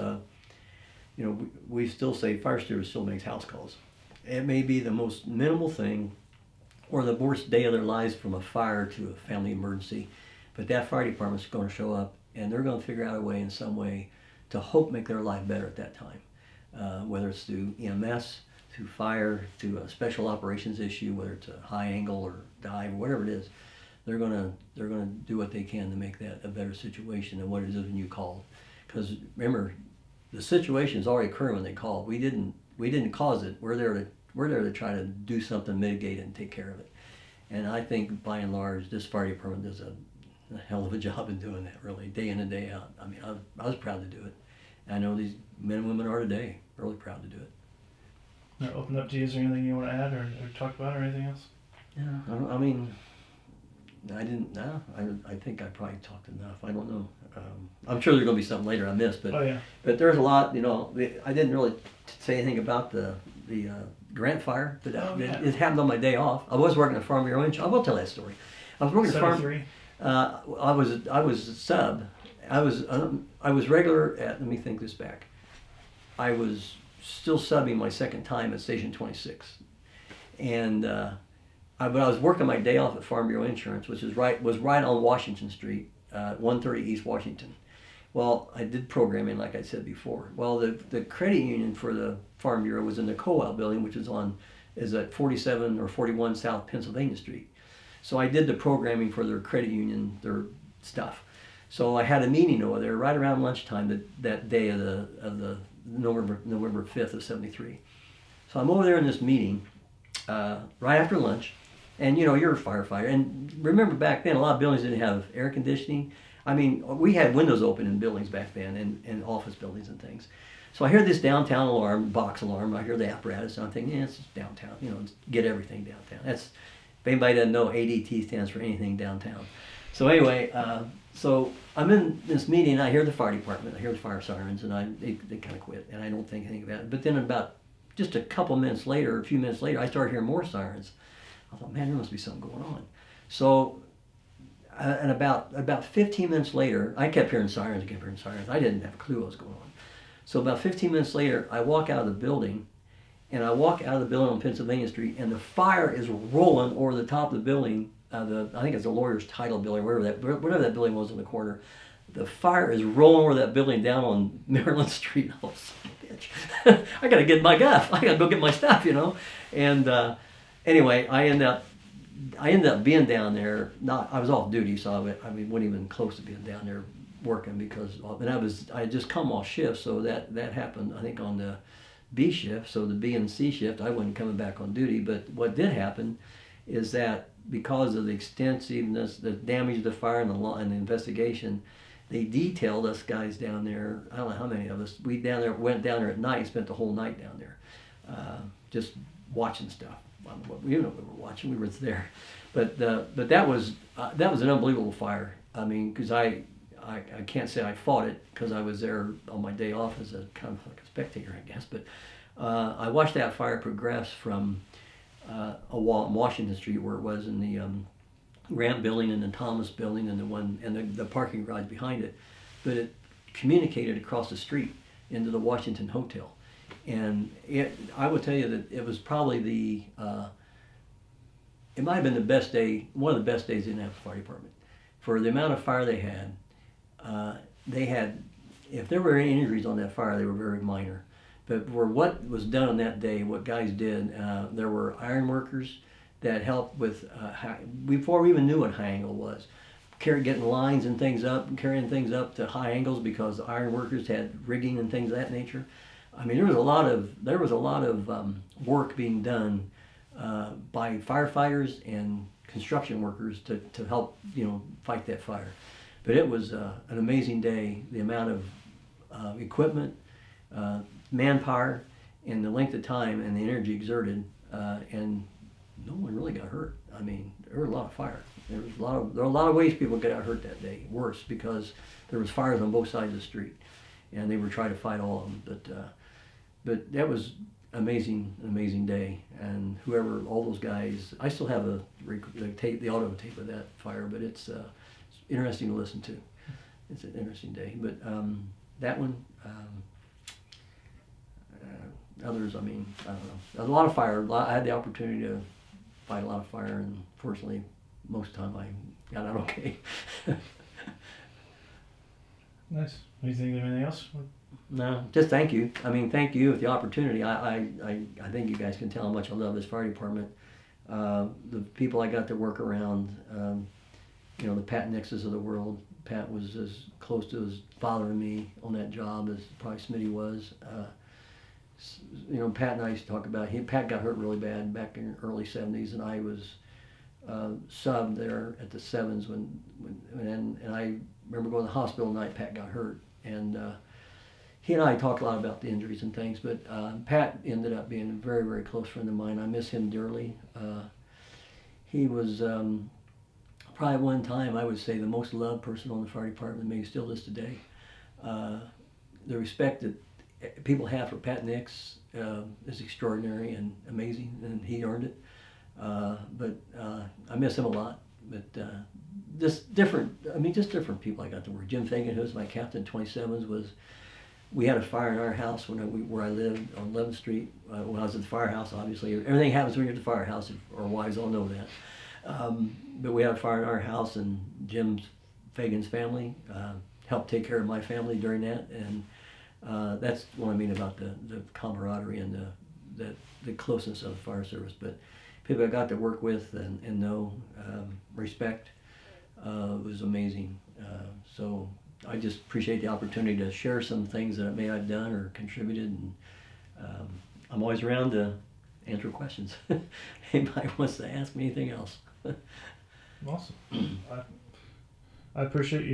S2: we still say fire steward still makes house calls. It may be the most minimal thing or the worst day of their lives from a fire to a family emergency, but that fire department's going to show up and they're going to figure out a way in some way to hope make their life better at that time, whether it's through EMS, through fire, through a special operations issue, whether it's a high angle or dive, whatever it is. They're gonna do what they can to make that a better situation than what it is when you call. Because remember, the situation is already occurring when they call. We didn't cause it. We're there to try to do something, mitigate it, and take care of it. And I think by and large, this fire department does a hell of a job in doing that, really, day in and day out. I mean, I was proud to do it. And I know these men and women are today, really proud to do it.
S1: Now, open up to you. Is there anything you want to add or talk about or anything else?
S2: Yeah, I mean, I didn't. No, I think I probably talked enough. I don't know. I'm sure there's going to be something later I missed, but but there's a lot. I didn't really say anything about the Grant fire, but it happened on my day off. I was working at Farm Bureau. I will tell that story. I was working at Farm. I was a sub. I was regular at. Let me think this back. I was still subbing my second time at Station 26, and. But I was working my day off at Farm Bureau Insurance, which was right on Washington Street, 130 East Washington. Well, I did programming, like I said before. Well, the credit union for the Farm Bureau was in the Howe building, which is at 47 or 41 South Pennsylvania Street. So I did the programming for their credit union, their stuff. So I had a meeting over there right around lunchtime that day of the November 5th of '73. So I'm over there in this meeting right after lunch. And you're a firefighter, and remember back then a lot of buildings didn't have air conditioning. I mean, we had windows open in buildings back then, and office buildings and things. So I hear this downtown alarm, box alarm. I hear the apparatus, and I'm thinking, it's downtown. Get everything downtown. If anybody doesn't know, ADT stands for anything downtown. So anyway, so I'm in this meeting, and I hear the fire department. I hear the fire sirens, and they kind of quit, and I don't think anything about it. But then about just a few minutes later, I started hearing more sirens. I thought, man, there must be something going on. So, and about 15 minutes later, I kept hearing sirens. I didn't have a clue what was going on. So about 15 minutes later, I walk out of the building, and I walk out of the building on Pennsylvania Street, and the fire is rolling over the top of the building. I think it's the lawyer's title building, whatever that building was in the corner. The fire is rolling over that building down on Maryland Street. Oh, son of a bitch! I gotta get my guff. I gotta go get my stuff, And anyway, I ended up being down there. I was off duty, so I wasn't even close to being down there working I had just come off shift, so that happened. I think on the B shift, so the B and C shift, I wasn't coming back on duty. But what did happen is that because of the extensiveness, the damage of the fire and the investigation, they detailed us guys down there. I don't know how many of us. We went down there at night, spent the whole night down there, just watching stuff. We were watching. We were there, but that was an unbelievable fire. I mean, because I can't say I fought it because I was there on my day off as a kind of like a spectator, I guess. But I watched that fire progress from a wall in Washington Street, where it was in the Grant building and the Thomas building and the parking garage behind it, but it communicated across the street into the Washington Hotel. And I would tell you that it was probably it might have been the best day, one of the best days in the Indianapolis Fire Department. For the amount of fire they had, if there were any injuries on that fire, they were very minor. But for what was done on that day, what guys did, there were iron workers that helped with, before we even knew what high angle was, getting lines and things up, and carrying things up to high angles because the iron workers had rigging and things of that nature. I mean, there was a lot of work being done by firefighters and construction workers to help fight that fire. But it was an amazing day. The amount of equipment, manpower, and the length of time and the energy exerted, and no one really got hurt. I mean, there was a lot of fire. There were a lot of ways people got hurt that day. Worse because there was fires on both sides of the street, and they were trying to fight all of them. but that was an amazing day. And whoever, all those guys, I still have the audio tape of that fire, but it's interesting to listen to. It's an interesting day. But that one, others, I mean, I don't know. A lot of fire. I had the opportunity to fight a lot of fire, and fortunately, most of the time I got out okay.
S1: Nice. Anything else?
S2: No, just thank you. I mean, thank you for the opportunity. I think you guys can tell how much I love this fire department. The people I got to work around, you know, the Pat Nixes of the world. Pat was as close to his father and me on that job as probably Smitty was. You know, Pat and I used to talk about, Pat got hurt really bad back in the early 70s, and I was sub there at the 7s and I remember going to the hospital the night Pat got hurt, and he and I talked a lot about the injuries and things, but Pat ended up being a very, very close friend of mine. I miss him dearly. He was probably one time, I would say, the most loved person on the fire department, maybe still is today. The respect that people have for Pat Nix is extraordinary and amazing, and he earned it. But I miss him a lot. But just different people I got to work. Jim Fagan, who was my captain in 27s, we had a fire in our house where I lived on 11th Street. When I was at the firehouse, obviously. Everything happens when you're at the firehouse, our wives all know that. But we had a fire in our house, and Jim Fagan's family helped take care of my family during that. And that's what I mean about the camaraderie and the closeness of the fire service. But people I got to work with and know, respect, was amazing. So I just appreciate the opportunity to share some things that I may have done or contributed, and I'm always around to answer questions. Anybody wants to ask me anything else.
S1: Awesome. I appreciate you